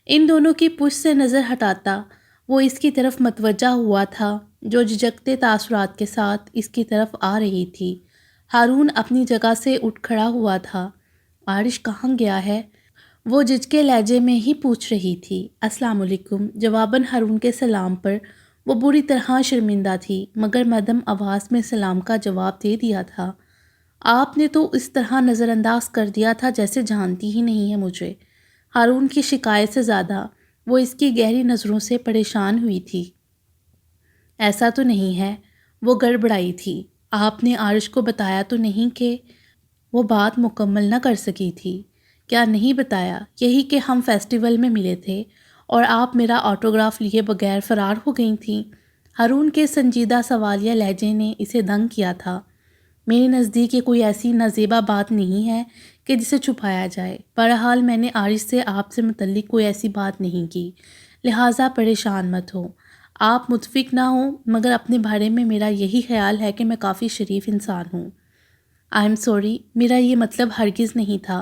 ان دونوں کی پشت سے نظر ہٹاتا وہ اس کی طرف متوجہ ہوا تھا جو جھجکتے تاثرات کے ساتھ اس کی طرف آ رہی تھی۔ ہارون اپنی جگہ سے اٹھ کھڑا ہوا تھا۔ عارش کہاں گیا ہے؟ وہ جھجکے لہجے میں ہی پوچھ رہی تھی۔ السلام علیکم۔ جواباً ہارون کے سلام پر وہ بری طرح شرمندہ تھی، مگر مدھم آواز میں سلام کا جواب دے دیا تھا۔ آپ نے تو اس طرح نظر انداز کر دیا تھا جیسے جانتی ہی نہیں ہے مجھے۔ ہارون کی شکایت سے زیادہ وہ اس کی گہری نظروں سے پریشان ہوئی تھی۔ ایسا تو نہیں ہے، وہ گڑبڑائی تھی۔ آپ نے عارش کو بتایا تو نہیں کہ… وہ بات مکمل نہ کر سکی تھی۔ کیا نہیں بتایا؟ یہی کہ ہم فیسٹیول میں ملے تھے اور آپ میرا آٹوگراف لیے بغیر فرار ہو گئی تھیں۔ ہارون کے سنجیدہ سوالیہ لہجے نے اسے دنگ کیا تھا۔ میرے نزدیک یہ کوئی ایسی نازیبا بات نہیں ہے کہ جسے چھپایا جائے۔ بہرحال میں نے عارش سے آپ سے متعلق کوئی ایسی بات نہیں کی، لہٰذا پریشان مت ہو۔ آپ متفق نہ ہوں، مگر اپنے بارے میں میرا یہی خیال ہے کہ میں کافی شریف انسان ہوں۔ آئی ایم سوری، میرا یہ مطلب ہرگز نہیں تھا۔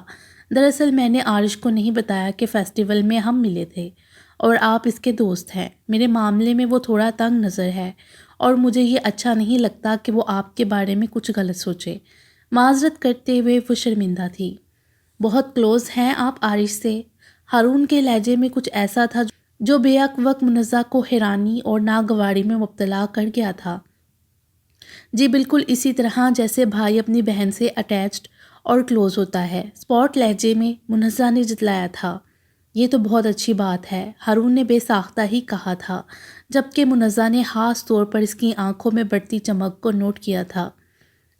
دراصل میں نے عارش کو نہیں بتایا کہ فیسٹیول میں ہم ملے تھے اور آپ اس کے دوست ہیں۔ میرے معاملے میں وہ تھوڑا تنگ نظر ہے اور مجھے یہ اچھا نہیں لگتا کہ وہ آپ کے بارے میں کچھ غلط سوچے۔ معذرت کرتے ہوئے وہ شرمندہ تھی۔ بہت کلوز ہیں آپ عارش سے؟ ہارون کے لہجے میں کچھ ایسا تھا جو بیک وقت منزہ کو حیرانی اور ناگواری میں مبتلا کر گیا تھا۔ جی بالکل اسی طرح جیسے بھائی اپنی بہن سے اٹیچڈ اور کلوز ہوتا ہے، اسپاٹ لہجے میں منزہ نے جتلایا تھا۔ یہ تو بہت اچھی بات ہے، ہارون نے بے ساختہ ہی کہا تھا، جبکہ منزہ نے خاص طور پر اس کی آنکھوں میں بڑھتی چمک کو نوٹ کیا تھا۔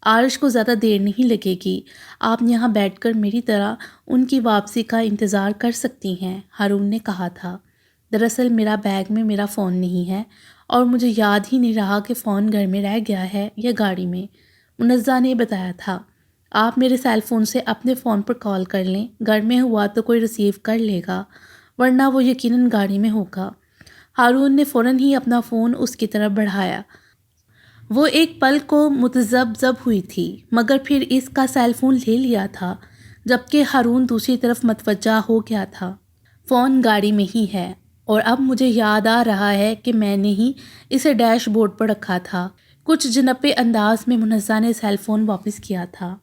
عارش کو زیادہ دیر نہیں لگے گی، آپ یہاں بیٹھ کر میری طرح ان کی واپسی کا انتظار کر سکتی ہیں، ہارون نے کہا تھا۔ دراصل میرا بیگ میں میرا فون نہیں ہے اور مجھے یاد ہی نہیں رہا کہ فون گھر میں رہ گیا ہے یا گاڑی میں، منزہ نے بتایا تھا۔ آپ میرے سیل فون سے اپنے فون پر کال کر لیں، گھر میں ہوا تو کوئی ریسیو کر لے گا، ورنہ وہ یقیناً گاڑی میں ہوگا۔ ہارون نے فوراً ہی اپنا فون اس کی طرف بڑھایا۔ وہ ایک پل کو متذبذب ہوئی تھی، مگر پھر اس کا سیل فون لے لیا تھا، جبکہ ہارون دوسری طرف متوجہ ہو گیا تھا۔ فون گاڑی میں ہی ہے اور اب مجھے یاد آ رہا ہے کہ میں نے ہی اسے ڈیش بورڈ پر رکھا تھا۔ کچھ جنپے انداز میں منزہ نے سیل فون واپس کیا تھا۔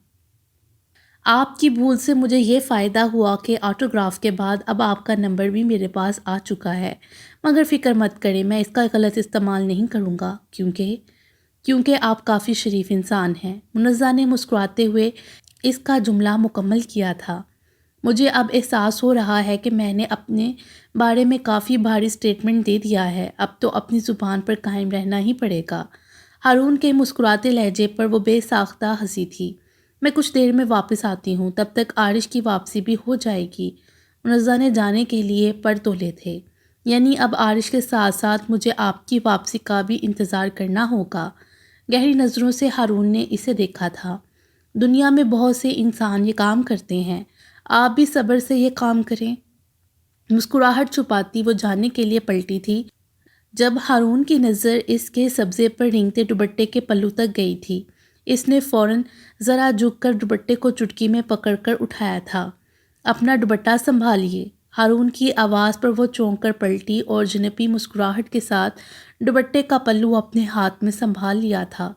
آپ کی بھول سے مجھے یہ فائدہ ہوا کہ آٹوگراف کے بعد اب آپ کا نمبر بھی میرے پاس آ چکا ہے، مگر فکر مت کریں، میں اس کا غلط استعمال نہیں کروں گا کیونکہ آپ کافی شریف انسان ہیں۔ منزہ نے مسکراتے ہوئے اس کا جملہ مکمل کیا تھا۔ مجھے اب احساس ہو رہا ہے کہ میں نے اپنے بارے میں کافی بھاری سٹیٹمنٹ دے دیا ہے، اب تو اپنی زبان پر قائم رہنا ہی پڑے گا۔ ہارون کے مسکراتے لہجے پر وہ بے ساختہ ہنسی تھی۔ میں کچھ دیر میں واپس آتی ہوں، تب تک عارش کی واپسی بھی ہو جائے گی۔ منزہ نے جانے کے لیے پر تولے تھے، یعنی اب عارش کے ساتھ ساتھ مجھے آپ کی واپسی کا بھی انتظار کرنا ہوگا۔ گہری نظروں سے ہارون نے اسے دیکھا تھا۔ دنیا میں بہت سے انسان یہ کام کرتے ہیں، آپ بھی صبر سے یہ کام کریں۔ مسکراہٹ چھپاتی وہ جانے کے لیے پلٹی تھی جب ہارون کی نظر اس کے سبزے پر رینگتے دوپٹے کے پلو تک گئی تھی۔ اس نے فوراً ذرا جھک کر دوپٹے کو چٹکی میں پکڑ کر اٹھایا تھا۔ اپنا دوپٹہ سنبھالیے۔ ہارون کی آواز پر وہ چونک کر پلٹی اور جنپی مسکراہٹ کے ساتھ دوپٹے کا پلو اپنے ہاتھ میں سنبھال لیا تھا۔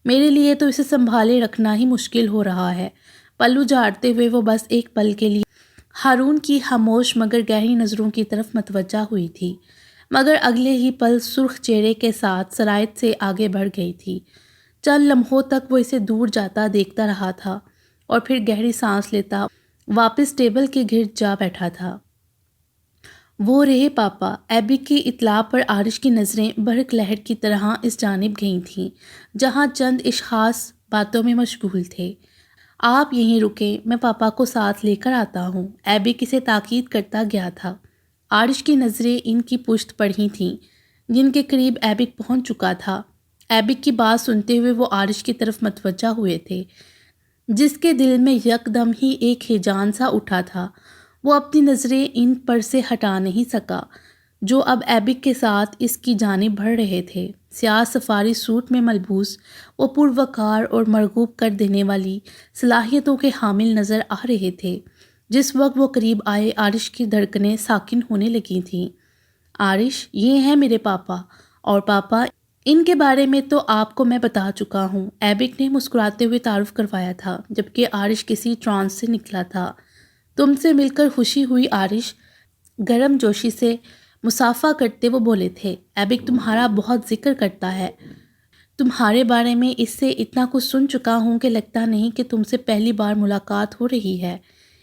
میرے لیے تو اسے سنبھالے رکھنا ہی مشکل ہو رہا ہے۔ پلو جھاڑتے ہوئے وہ بس ایک پل کے لیے ہارون کی خاموش مگر گہری نظروں کی طرف متوجہ ہوئی تھی، مگر اگلے ہی پل سرخ چہرے کے ساتھ سرایت سے آگے بڑھ گئی تھی۔ چند لمحوں تک وہ اسے دور جاتا دیکھتا رہا تھا اور پھر گہری سانس لیتا واپس ٹیبل کے گرد جا بیٹھا تھا۔ وہ رہے پاپا۔ ایبک کی اطلاع پر عارش کی نظریں برق لہر کی طرح اس جانب گئی تھیں جہاں چند اشخاص باتوں میں مشغول تھے۔ آپ یہیں رکیں، میں پاپا کو ساتھ لے کر آتا ہوں، ایبک اسے تاکید کرتا گیا تھا۔ عارش کی نظریں ان کی پشت پر ہی تھیں جن کے قریب ایبک پہنچ چکا تھا۔ ایبک کی بات سنتے ہوئے وہ عارش کی طرف متوجہ ہوئے تھے، جس کے دل میں یکدم ہی ایک ہیجان سا اٹھا تھا۔ وہ اپنی نظریں ان پر سے ہٹا نہیں سکا جو اب ایبک کے ساتھ اس کی جانب بڑھ رہے تھے۔ سیاہ سفاری سوٹ میں ملبوس وہ پروقار اور مرغوب کر دینے والی صلاحیتوں کے حامل نظر آ رہے تھے۔ جس وقت وہ قریب آئے عارش کی دھڑکنیں ساکن ہونے لگی تھیں۔ عارش، یہ ہیں میرے پاپا، اور پاپا ان کے بارے میں تو آپ کو میں بتا چکا ہوں، ایبک نے مسکراتے ہوئے تعارف کروایا تھا، جبکہ عارش کسی ٹرانس سے نکلا تھا۔ تم سے مل کر خوشی ہوئی عارش، گرم جوشی سے مصافحہ کرتے وہ بولے تھے۔ ایبک تمہارا بہت ذکر کرتا ہے، تمہارے بارے میں اس سے اتنا کچھ سن چکا ہوں کہ لگتا نہیں کہ تم سے پہلی بار ملاقات ہو رہی ہے۔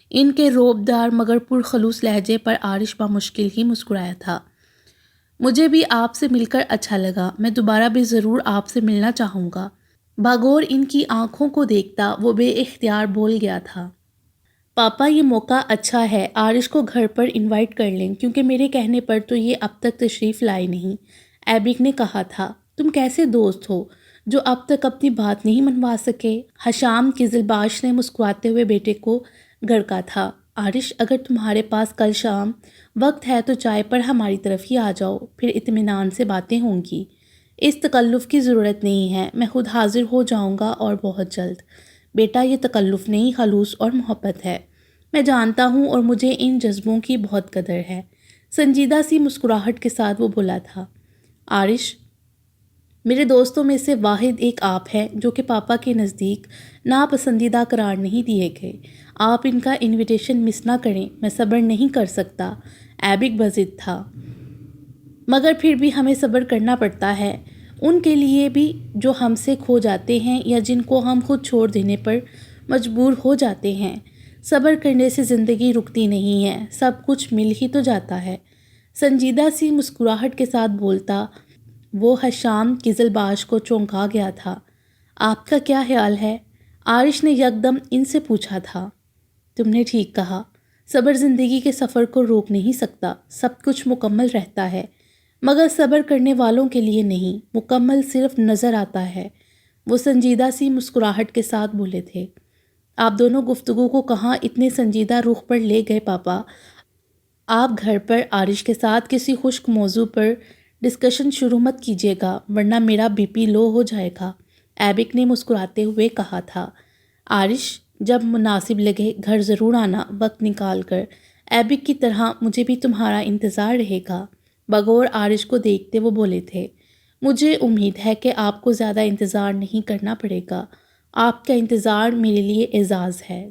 ان کے روبدار مگر پرخلوص لہجے پر عارش بامشکل ہی مسکرایا تھا۔ مجھے بھی آپ سے مل کر اچھا لگا، میں دوبارہ بھی ضرور آپ سے ملنا چاہوں گا۔ باغور ان کی آنکھوں کو دیکھتا وہ بے اختیار بول گیا تھا۔ پاپا یہ موقع اچھا ہے، عارش کو گھر پر انوائٹ کر لیں، کیونکہ میرے کہنے پر تو یہ اب تک تشریف لائے نہیں، ایبک نے کہا تھا۔ تم کیسے دوست ہو جو اب تک اپنی بات نہیں منوا سکے؟ حشام قزلباش نے مسکراتے ہوئے بیٹے کو گڑکا تھا۔ عارش، اگر تمہارے پاس کل شام وقت ہے تو چائے پر ہماری طرف ہی آ جاؤ، پھر اطمینان سے باتیں ہوں گی۔ اس تکلف کی ضرورت نہیں ہے، میں خود حاضر ہو جاؤں گا اور بہت جلد۔ بیٹا، یہ تکلف نہیں، خلوص اور محبت ہے۔ میں جانتا ہوں اور مجھے ان جذبوں کی بہت قدر ہے۔ سنجیدہ سی مسکراہٹ کے ساتھ وہ بولا تھا۔ عارش، میرے دوستوں میں سے واحد ایک آپ ہیں جو کہ پاپا کے نزدیک ناپسندیدہ قرار نہیں دیے گئے۔ آپ ان کا انویٹیشن مس نہ کریں، میں صبر نہیں کر سکتا۔ ایبک بضد تھا۔ مگر پھر بھی ہمیں صبر کرنا پڑتا ہے، ان کے لیے بھی جو ہم سے کھو جاتے ہیں یا جن کو ہم خود چھوڑ دینے پر مجبور ہو جاتے ہیں۔ صبر کرنے سے زندگی رکتی نہیں ہے، سب کچھ مل ہی تو جاتا ہے۔ سنجیدہ سی مسکراہٹ کے ساتھ بولتا وہ حشام قزلباش کو چونکا گیا تھا۔ آپ کا کیا خیال ہے؟ عارش نے یکدم ان سے پوچھا تھا۔ تم نے ٹھیک کہا، صبر زندگی کے سفر کو روک نہیں سکتا، سب کچھ مکمل رہتا ہے، مگر صبر کرنے والوں کے لیے نہیں، مکمل صرف نظر آتا ہے۔ وہ سنجیدہ سی مسکراہٹ کے ساتھ بولے تھے۔ آپ دونوں گفتگو کو کہاں اتنے سنجیدہ رخ پر لے گئے پاپا؟ آپ گھر پر عارش کے ساتھ کسی خشک موضوع پر ڈسکشن شروع مت کیجیے گا، ورنہ میرا بی پی لو ہو جائے گا، ایبک نے مسکراتے ہوئے کہا تھا۔ عارش، جب مناسب لگے گھر ضرور آنا، وقت نکال کر۔ ایبک کی طرح مجھے بھی تمہارا انتظار رہے گا۔ بغور عارش کو دیکھتے وہ بولے تھے۔ مجھے امید ہے کہ آپ کو زیادہ انتظار نہیں کرنا پڑے گا۔ آپ کا انتظار میرے لیے اعزاز ہے،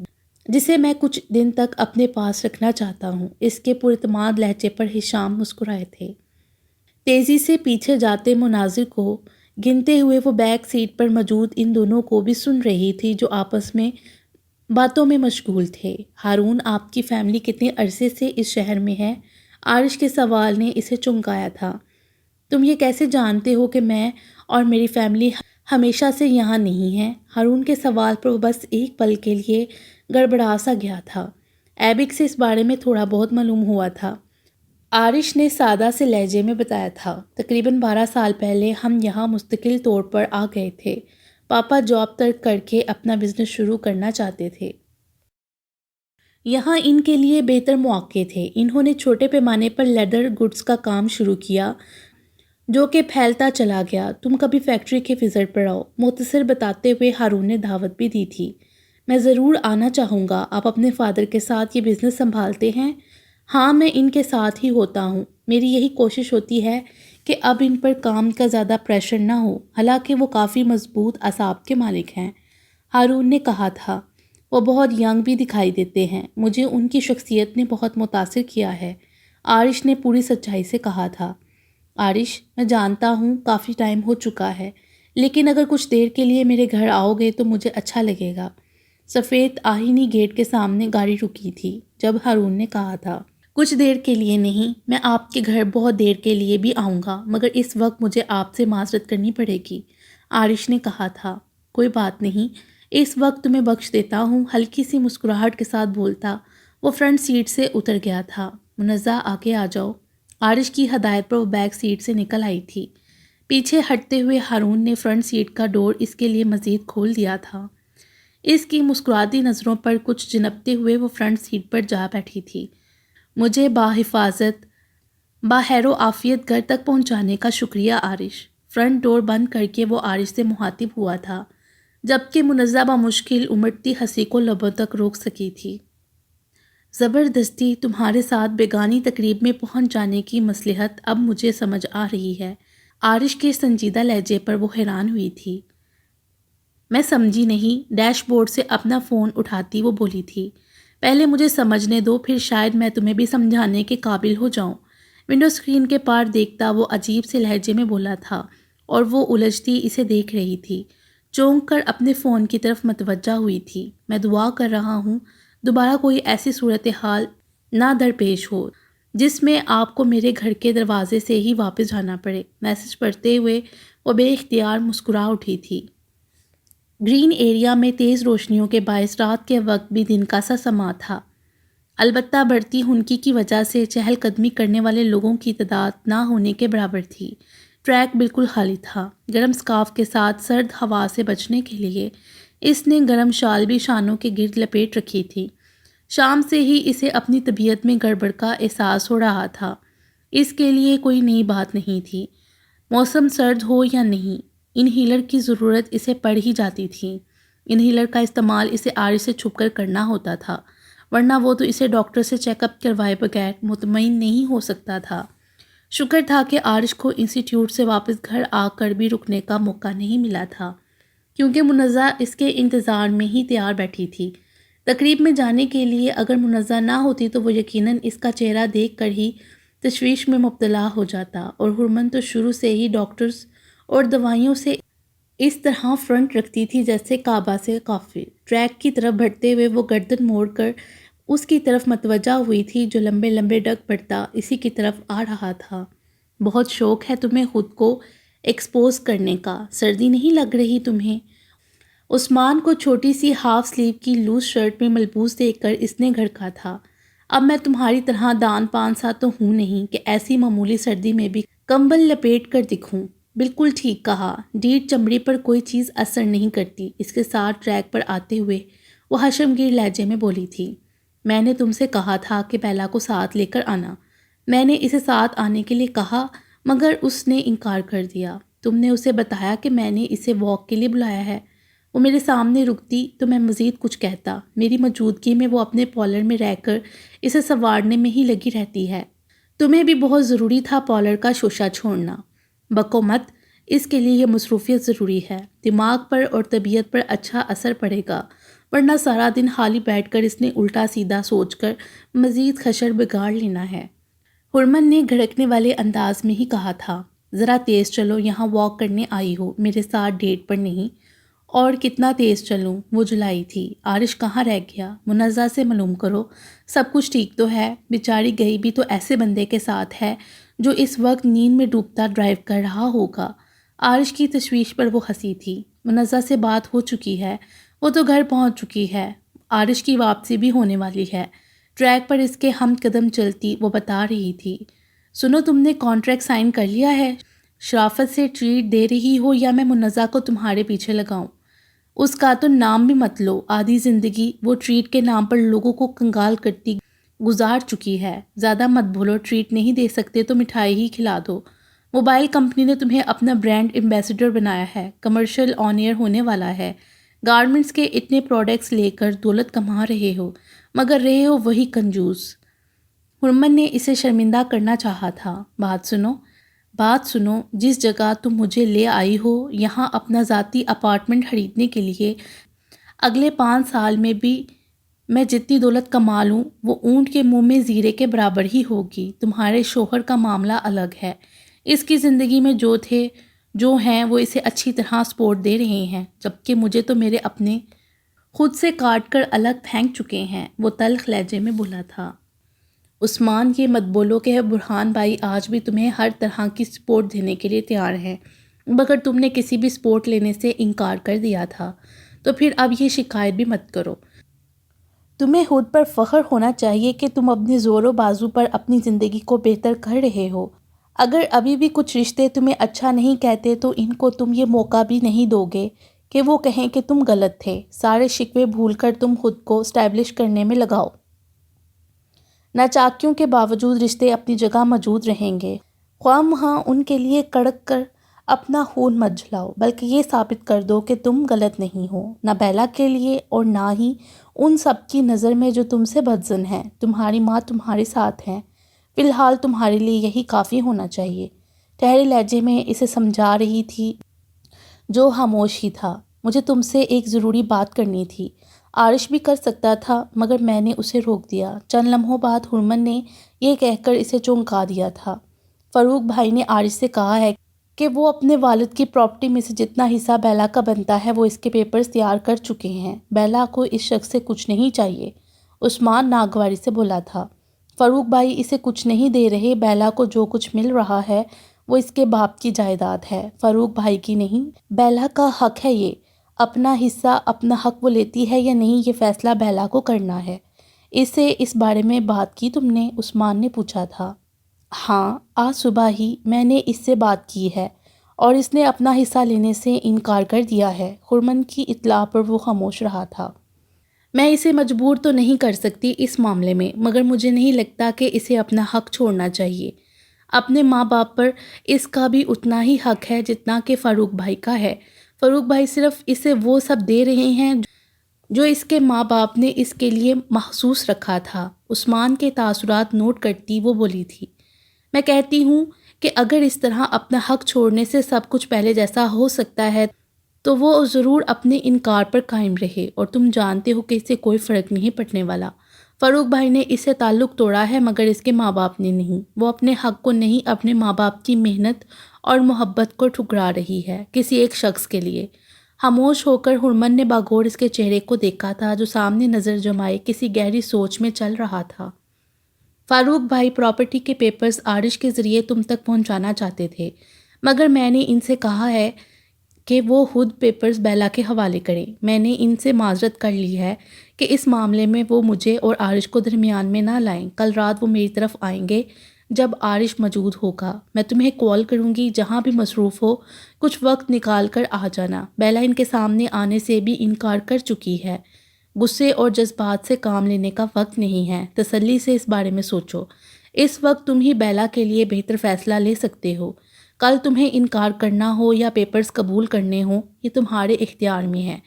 جسے میں کچھ دن تک اپنے پاس رکھنا چاہتا ہوں۔ اس کے پراعتماد لہجے پر حشام مسکرائے تھے۔ تیزی سے پیچھے جاتے مناظر کو گنتے ہوئے وہ بیک سیٹ پر موجود ان دونوں کو بھی سن رہی تھی جو آپس میں باتوں میں مشغول تھے۔ ہارون، آپ کی فیملی کتنے عرصے سے اس شہر میں ہے؟ عارش کے سوال نے اسے چونکایا تھا۔ تم یہ کیسے جانتے ہو کہ میں اور میری فیملی ہمیشہ سے یہاں نہیں ہے؟ ہارون کے سوال پر وہ بس ایک پل کے لیے گڑبڑا سا گیا تھا۔ ایبک سے اس بارے میں تھوڑا بہت معلوم ہوا تھا، عارش نے سادہ سے لہجے میں بتایا تھا۔ تقریباً 12 سال پہلے ہم یہاں مستقل طور پر آ گئے تھے۔ پاپا جاب ترک کر کے اپنا بزنس شروع کرنا چاہتے تھے۔ یہاں ان کے لیے بہتر مواقع تھے۔ انہوں نے چھوٹے پیمانے پر لیدر گڈز کا کام شروع کیا جو کہ پھیلتا چلا گیا۔ تم کبھی فیکٹری کے وزٹ پر آؤ، مختصر بتاتے ہوئے ہارون نے دعوت بھی دی تھی۔ میں ضرور آنا چاہوں گا۔ آپ اپنے فادر کے ساتھ یہ بزنس سنبھالتے ہیں؟ ہاں، میں ان کے ساتھ ہی ہوتا ہوں۔ میری یہی کوشش ہوتی ہے کہ اب ان پر کام کا زیادہ پریشر نہ ہو، حالانکہ وہ کافی مضبوط اعصاب کے مالک ہیں، ہارون نے کہا تھا۔ وہ بہت ینگ بھی دکھائی دیتے ہیں، مجھے ان کی شخصیت نے بہت متاثر کیا ہے، عارش نے پوری سچائی سے کہا تھا۔ عارش، میں جانتا ہوں کافی ٹائم ہو چکا ہے، لیکن اگر کچھ دیر کے لیے میرے گھر آؤ گے تو مجھے اچھا لگے گا۔ سفید آہنی گیٹ کے سامنے گاڑی رکی تھی جب ہارون نے کہا تھا۔ کچھ دیر کے لیے نہیں، میں آپ کے گھر بہت دیر کے لیے بھی آؤں گا، مگر اس وقت مجھے آپ سے معذرت کرنی پڑے گی، عارش نے کہا تھا۔ کوئی بات نہیں، اس وقت تمہیں بخش دیتا ہوں، ہلکی سی مسکراہٹ کے ساتھ بولتا وہ فرنٹ سیٹ سے اتر گیا تھا۔ منزہ آگے آ جاؤ، عارش کی ہدایت پر وہ بیک سیٹ سے نکل آئی تھی۔ پیچھے ہٹتے ہوئے ہارون نے فرنٹ سیٹ کا ڈور اس کے لیے مزید کھول دیا تھا۔ اس کی مسکراتی نظروں پر کچھ جنپتے ہوئے وہ فرنٹ سیٹ پر جا بیٹھی تھی۔ مجھے بحفاظت بخیر و عافیت گھر تک پہنچانے کا شکریہ عارش۔ فرنٹ ڈور بند کر کے وہ عارش سے مخاطب ہوا تھا، جبکہ منزہ بمشکل امٹتی ہنسی کو لبوں تک روک سکی تھی۔ زبردستی تمہارے ساتھ بیگانی تقریب میں پہنچ جانے کی مصلحت اب مجھے سمجھ آ رہی ہے۔ عارش کے سنجیدہ لہجے پر وہ حیران ہوئی تھی۔ میں سمجھی نہیں۔ ڈیش بورڈ سے اپنا فون اٹھاتی وہ بولی تھی۔ پہلے مجھے سمجھنے دو، پھر شاید میں تمہیں بھی سمجھانے کے قابل ہو جاؤں۔ ونڈو اسکرین کے پار دیکھتا وہ عجیب سے لہجے میں بولا تھا اور وہ الجھتی اسے دیکھ رہی تھی، چونک کر اپنے فون کی طرف متوجہ ہوئی تھی۔ میں دعا کر رہا ہوں دوبارہ کوئی ایسی صورتحال نہ درپیش ہو جس میں آپ کو میرے گھر کے دروازے سے ہی واپس جانا پڑے۔ میسج پڑھتے ہوئے وہ بے اختیار مسکرا اٹھی تھی۔ گرین ایریا میں تیز روشنیوں کے باعث رات کے وقت بھی دن کا سا سما تھا، البتہ بڑھتی خنکی کی وجہ سے چہل قدمی کرنے والے لوگوں کی تعداد نہ ہونے کے برابر تھی۔ ٹریک بالکل خالی تھا۔ گرم سکارف کے ساتھ سرد ہوا سے بچنے کے لیے اس نے گرم شال بھی شانوں کے گرد لپیٹ رکھی تھی۔ شام سے ہی اسے اپنی طبیعت میں گڑبڑ کا احساس ہو رہا تھا۔ اس کے لیے کوئی نئی بات نہیں تھی، موسم سرد ہو یا نہیں، انہیلر کی ضرورت اسے پڑ ہی جاتی تھی۔ انہیلر کا استعمال اسے عارش سے چھپ کر کرنا ہوتا تھا، ورنہ وہ تو اسے ڈاکٹر سے چیک اپ کروائے بغیر مطمئن نہیں ہو سکتا تھا۔ شکر تھا کہ عارش کو انسٹیٹیوٹ سے واپس گھر آ کر بھی رکنے کا موقع نہیں ملا تھا، کیونکہ منزہ اس کے انتظار میں ہی تیار بیٹھی تھی۔ تقریب میں جانے کے لیے اگر منزہ نہ ہوتی تو وہ یقیناً اس کا چہرہ دیکھ کر ہی تشویش میں مبتلا ہو جاتا، اور حرمن تو شروع سے ہی ڈاکٹرز اور دوائیوں سے اس طرح فرنٹ رکھتی تھی جیسے کعبہ سے کافر۔ ٹریک کی طرف بڑھتے ہوئے وہ گردن موڑ کر اس کی طرف متوجہ ہوئی تھی جو لمبے لمبے ڈگ بڑھتا اسی کی طرف آ رہا تھا۔ بہت شوق ہے تمہیں خود کو ایکسپوز کرنے کا، سردی نہیں لگ رہی تمہیں؟ عثمان کو چھوٹی سی ہاف سلیو کی لوز شرٹ میں ملبوس دیکھ کر اس نے گھڑکا تھا۔ اب میں تمہاری طرح دان پان سا تو ہوں نہیں کہ ایسی معمولی سردی میں بھی کمبل لپیٹ کر دکھوں۔ بالکل ٹھیک کہا، ڈیٹ چمڑی پر کوئی چیز اثر نہیں کرتی۔ اس کے ساتھ ٹریک پر آتے ہوئے وہ حشمگیر لہجے میں بولی تھی، میں نے تم سے کہا تھا کہ بیلا کو ساتھ لے کر آنا۔ میں نے اسے ساتھ آنے کے لیے کہا مگر اس نے انکار کر دیا۔ تم نے اسے بتایا کہ میں نے اسے واک کے لیے بلایا ہے؟ وہ میرے سامنے رکتی تو میں مزید کچھ کہتا، میری موجودگی میں وہ اپنے پارلر میں رہ کر اسے سنوارنے میں ہی لگی رہتی ہے۔ تمہیں بھی بہت ضروری تھا پارلر کا شوشہ چھوڑنا۔ بکو مت، اس کے لیے یہ مصروفیت ضروری ہے، دماغ پر اور طبیعت پر اچھا اثر پڑے گا، ورنہ سارا دن خالی بیٹھ کر اس نے الٹا سیدھا سوچ کر مزید خشر بگاڑ لینا ہے۔ حرمن نے گھڑکنے والے انداز میں ہی کہا تھا، ذرا تیز چلو، یہاں واک کرنے آئی ہو، میرے ساتھ ڈیٹ پر نہیں۔ اور کتنا تیز چلوں؟ وہ جھلائی تھی۔ عارش کہاں رہ گیا؟ منزہ سے معلوم کرو، سب کچھ ٹھیک تو ہے؟ بیچاری گئی بھی تو ایسے بندے کے ساتھ ہے جو اس وقت نیند میں ڈوبتا ڈرائیو کر رہا ہوگا۔ عارش کی تشویش پر وہ ہنسی تھی۔ منزہ سے بات ہو چکی ہے، وہ تو گھر پہنچ چکی ہے، عارش کی واپسی بھی ہونے والی ہے۔ ٹریک پر اس کے ہم قدم چلتی وہ بتا رہی تھی، سنو تم نے کانٹریکٹ سائن کر لیا ہے؟ شرافت سے ٹریٹ دے رہی ہو یا میں منزہ کو تمہارے پیچھے لگاؤں؟ اس کا تو نام بھی مت لو، آدھی زندگی وہ ٹریٹ کے نام پر لوگوں کو کنگال کرتی گزار چکی ہے۔ زیادہ مت بھولو، ٹریٹ نہیں دے سکتے تو مٹھائی ہی کھلا دو۔ موبائل کمپنی نے تمہیں اپنا برانڈ ایمبیسڈر بنایا ہے، کمرشل آن ایئر ہونے والا ہے، گارمنٹس کے اتنے پروڈکٹس لے کر دولت کما رہے ہو، مگر رہے ہو وہی کنجوس۔ حرمن نے اسے شرمندہ کرنا چاہا تھا۔ بات سنو، جس جگہ تم مجھے لے آئی ہو یہاں اپنا ذاتی اپارٹمنٹ خریدنے کے لیے اگلے 5 سال میں بھی میں جتنی دولت کما لوں وہ اونٹ کے منہ میں زیرے کے برابر ہی ہوگی۔ تمہارے شوہر کا معاملہ الگ ہے، اس کی زندگی میں جو ہیں وہ اسے اچھی طرح سپورٹ دے رہے ہیں، جبکہ مجھے تو میرے اپنے خود سے کاٹ کر الگ پھینک چکے ہیں۔ وہ تلخ لہجے میں بولا تھا۔ عثمان، یہ مت بولو کہ برہان بھائی آج بھی تمہیں ہر طرح کی سپورٹ دینے کے لیے تیار ہیں، مگر تم نے کسی بھی سپورٹ لینے سے انکار کر دیا تھا، تو پھر اب یہ شکایت بھی مت کرو۔ تمہیں خود پر فخر ہونا چاہیے کہ تم اپنے زور و بازو پر اپنی زندگی کو بہتر کر رہے ہو۔ اگر ابھی بھی کچھ رشتے تمہیں اچھا نہیں کہتے تو ان کو تم یہ موقع بھی نہیں دو گے کہ وہ کہیں کہ تم غلط تھے۔ سارے شکوے بھول کر تم خود کو اسٹیبلش کرنے میں لگاؤ۔ ناچاکیوں کے باوجود رشتے اپنی جگہ موجود رہیں گے۔ خواہ مخواہ ان کے لیے کڑک کر اپنا خون مت جلاؤ، بلکہ یہ ثابت کر دو کہ تم غلط نہیں ہو، نہ بیلا کے لیے اور نہ ہی ان سب کی نظر میں جو تم سے بدظن ہیں۔ تمہاری ماں تمہارے ساتھ ہیں، فی الحال تمہارے لیے یہی کافی ہونا چاہیے، ٹھہرے لہجے میں اسے سمجھا رہی تھی جو خاموش ہی تھا۔ مجھے تم سے ایک ضروری بات کرنی تھی، عارش بھی کر سکتا تھا مگر میں نے اسے روک دیا۔ چند لمحوں بعد ہرمن نے یہ کہہ کر اسے چونکا دیا تھا، فاروق بھائی نے عارش سے کہا ہے کہ وہ اپنے والد کی پراپرٹی میں سے جتنا حصہ بیلا کا بنتا ہے وہ اس کے پیپرز تیار کر چکے ہیں۔ بیلا کو اس شخص سے کچھ نہیں چاہیے، عثمان ناگواری سے بولا تھا۔ فاروق بھائی اسے کچھ نہیں دے رہے، بیلا کو جو کچھ مل رہا ہے وہ اس کے باپ کی جائیداد ہے، فاروق بھائی کی نہیں۔ بیلا کا حق ہے یہ، اپنا حصہ اپنا حق وہ لیتی ہے یا نہیں یہ فیصلہ بیلا کو کرنا ہے۔ اس سے اس بارے میں بات کی تم نے؟ عثمان نے پوچھا تھا۔ ہاں، آج صبح ہی میں نے اس سے بات کی ہے اور اس نے اپنا حصہ لینے سے انکار کر دیا ہے۔ ہرمن کی اطلاع پر وہ خاموش رہا تھا۔ میں اسے مجبور تو نہیں کر سکتی اس معاملے میں، مگر مجھے نہیں لگتا کہ اسے اپنا حق چھوڑنا چاہیے۔ اپنے ماں باپ پر اس کا بھی اتنا ہی حق ہے جتنا کہ فاروق بھائی کا ہے۔ فاروق بھائی صرف اسے وہ سب دے رہے ہیں جو اس کے ماں باپ نے اس کے لیے مخصوص رکھا تھا۔ عثمان کے تاثرات نوٹ کرتی وہ بولی تھی، میں کہتی ہوں کہ اگر اس طرح اپنا حق چھوڑنے سے سب کچھ پہلے جیسا ہو سکتا ہے تو وہ ضرور اپنے انکار پر قائم رہے، اور تم جانتے ہو کہ اس سے کوئی فرق نہیں پڑنے والا۔ فاروق بھائی نے اس سے تعلق توڑا ہے مگر اس کے ماں باپ نے نہیں۔ وہ اپنے حق کو نہیں، اپنے ماں باپ کی محنت اور محبت کو ٹھکرا رہی ہے کسی ایک شخص کے لیے۔ خاموش ہو کر ہرمن نے باغور اس کے چہرے کو دیکھا تھا جو سامنے نظر جمائے کسی گہری سوچ میں چل رہا تھا۔ فاروق بھائی پراپرٹی کے پیپرز عارش کے ذریعے تم تک پہنچانا چاہتے تھے، مگر میں نے ان سے کہا ہے کہ وہ خود پیپرز بیلا کے حوالے کریں۔ میں نے ان سے معذرت کر لی ہے کہ اس معاملے میں وہ مجھے اور عارش کو درمیان میں نہ لائیں۔ کل رات وہ میری طرف آئیں گے جب عارش موجود ہوگا۔ میں تمہیں کال کروں گی، جہاں بھی مصروف ہو کچھ وقت نکال کر آ جانا۔ بیلا ان کے سامنے آنے سے بھی انکار کر چکی ہے۔ غصے اور جذبات سے کام لینے کا وقت نہیں ہے، تسلی سے اس بارے میں سوچو۔ اس وقت تم ہی بیلا کے لیے بہتر فیصلہ لے سکتے ہو۔ کل تمہیں انکار کرنا ہو یا پیپرز قبول کرنے ہوں یہ تمہارے اختیار میں ہے۔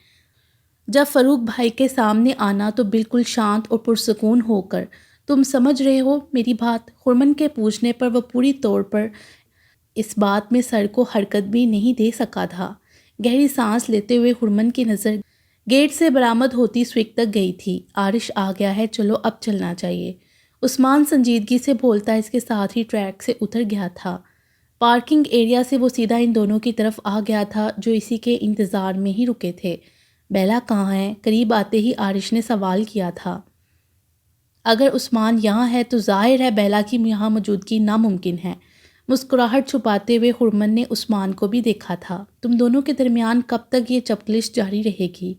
جب فاروق بھائی کے سامنے آنا تو بالکل شانت اور پرسکون ہو کر۔ تم سمجھ رہے ہو میری بات؟ ہرمن کے پوچھنے پر وہ پوری طور پر اس بات میں سر کو حرکت بھی نہیں دے سکا تھا۔ گہری سانس لیتے ہوئے ہرمن کی نظر گیٹ سے برآمد ہوتی سوئک تک گئی تھی۔ عارش آ گیا ہے، چلو اب چلنا چاہیے، عثمان سنجیدگی سے بولتا اس کے ساتھ ہی ٹریک سے اتر گیا تھا۔ پارکنگ ایریا سے وہ سیدھا ان دونوں کی طرف آ گیا تھا جو اسی کے انتظار میں ہی رکے تھے۔ بیلا کہاں ہے؟ قریب آتے ہی عارش نے سوال کیا تھا۔ اگر عثمان یہاں ہے تو ظاہر ہے بیلا کی یہاں موجودگی ناممکن ہے۔ مسکراہٹ چھپاتے ہوئے ہرمن نے عثمان کو بھی دیکھا تھا۔ تم دونوں کے درمیان کب تک یہ چپکلش جاری رہے گی؟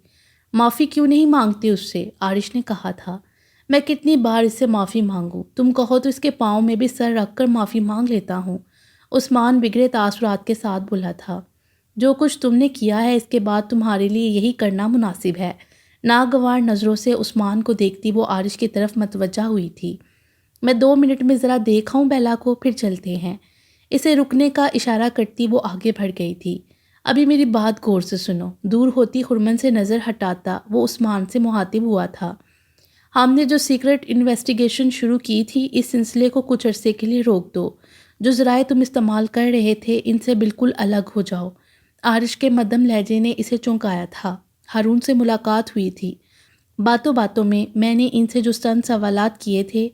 معافی کیوں نہیں مانگتے اس سے؟ عارش نے کہا تھا۔ میں کتنی بار اس سے معافی مانگوں؟ تم کہو تو اس کے پاؤں میں بھی سر رکھ کر معافی مانگ لیتا ہوں۔ عثمان بگڑے تاثرات کے ساتھ بولا تھا۔ جو کچھ تم نے کیا ہے اس کے بعد تمہارے لیے یہی کرنا مناسب ہے۔ ناگوار نظروں سے عثمان کو دیکھتی وہ عارش کی طرف متوجہ ہوئی تھی۔ میں 2 منٹ میں ذرا دیکھ آؤں بیلا کو، پھر چلتے ہیں۔ اسے رکنے کا اشارہ کرتی وہ آگے بڑھ گئی تھی۔ ابھی میری بات غور سے سنو۔ دور ہوتی ہرمن سے نظر ہٹاتا وہ عثمان سے مخاطب ہوا تھا۔ ہم نے جو سیکرٹ انویسٹیگیشن شروع کی تھی اس سلسلے کو کچھ عرصے کے لیے روک دو۔ جو ذرائع تم استعمال کر رہے تھے ان سے بالکل الگ ہو جاؤ۔ عارش کے مدھم لہجے نے اسے چونکایا تھا۔ ہارون سے ملاقات ہوئی تھی۔ باتوں باتوں میں نے ان سے جو چند سوالات کیے تھے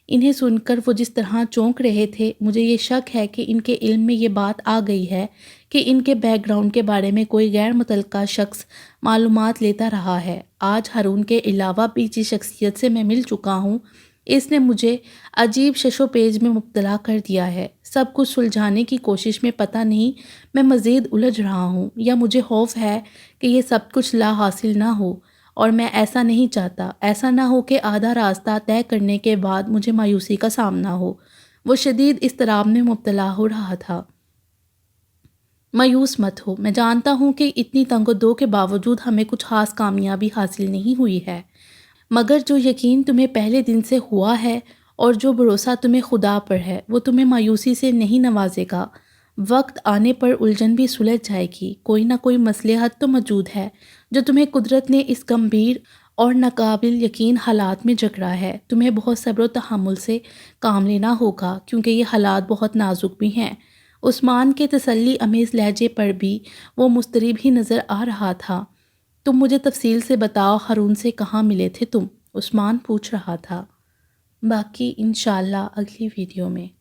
انہیں سن کر وہ جس طرح چونک رہے تھے مجھے یہ شک ہے کہ ان کے علم میں یہ بات آ گئی ہے کہ ان کے بیک گراؤنڈ کے بارے میں کوئی غیر متعلقہ شخص معلومات لیتا رہا ہے۔ آج ہارون کے علاوہ بھی جس شخصیت سے میں مل چکا ہوں اس نے مجھے عجیب شش و پیج میں مبتلا کر دیا ہے۔ سب کچھ سلجھانے کی کوشش میں پتہ نہیں میں مزید الجھ رہا ہوں یا مجھے خوف ہے کہ یہ سب کچھ لا حاصل نہ ہو، اور میں ایسا نہیں چاہتا۔ ایسا نہ ہو کہ آدھا راستہ طے کرنے کے بعد مجھے مایوسی کا سامنا ہو۔ وہ شدید اضطراب میں مبتلا ہو رہا تھا۔ مایوس مت ہو، میں جانتا ہوں کہ اتنی تنگ و دو کے باوجود ہمیں کچھ خاص کامیابی حاصل نہیں ہوئی ہے، مگر جو یقین تمہیں پہلے دن سے ہوا ہے اور جو بھروسہ تمہیں خدا پر ہے وہ تمہیں مایوسی سے نہیں نوازے گا۔ وقت آنے پر الجھن بھی سلجھ جائے گی، کوئی نہ کوئی مصلحت تو موجود ہے جو تمہیں قدرت نے اس گمبھیر اور ناقابل یقین حالات میں جکڑا ہے۔ تمہیں بہت صبر و تحمل سے کام لینا ہوگا کیونکہ یہ حالات بہت نازک بھی ہیں۔ عثمان کے تسلی امیز لہجے پر بھی وہ مضطرب ہی نظر آ رہا تھا۔ تم مجھے تفصیل سے بتاؤ ہارون سے کہاں ملے تھے تم؟ عثمان پوچھ رہا تھا۔ باقی انشاءاللہ اگلی ویڈیو میں۔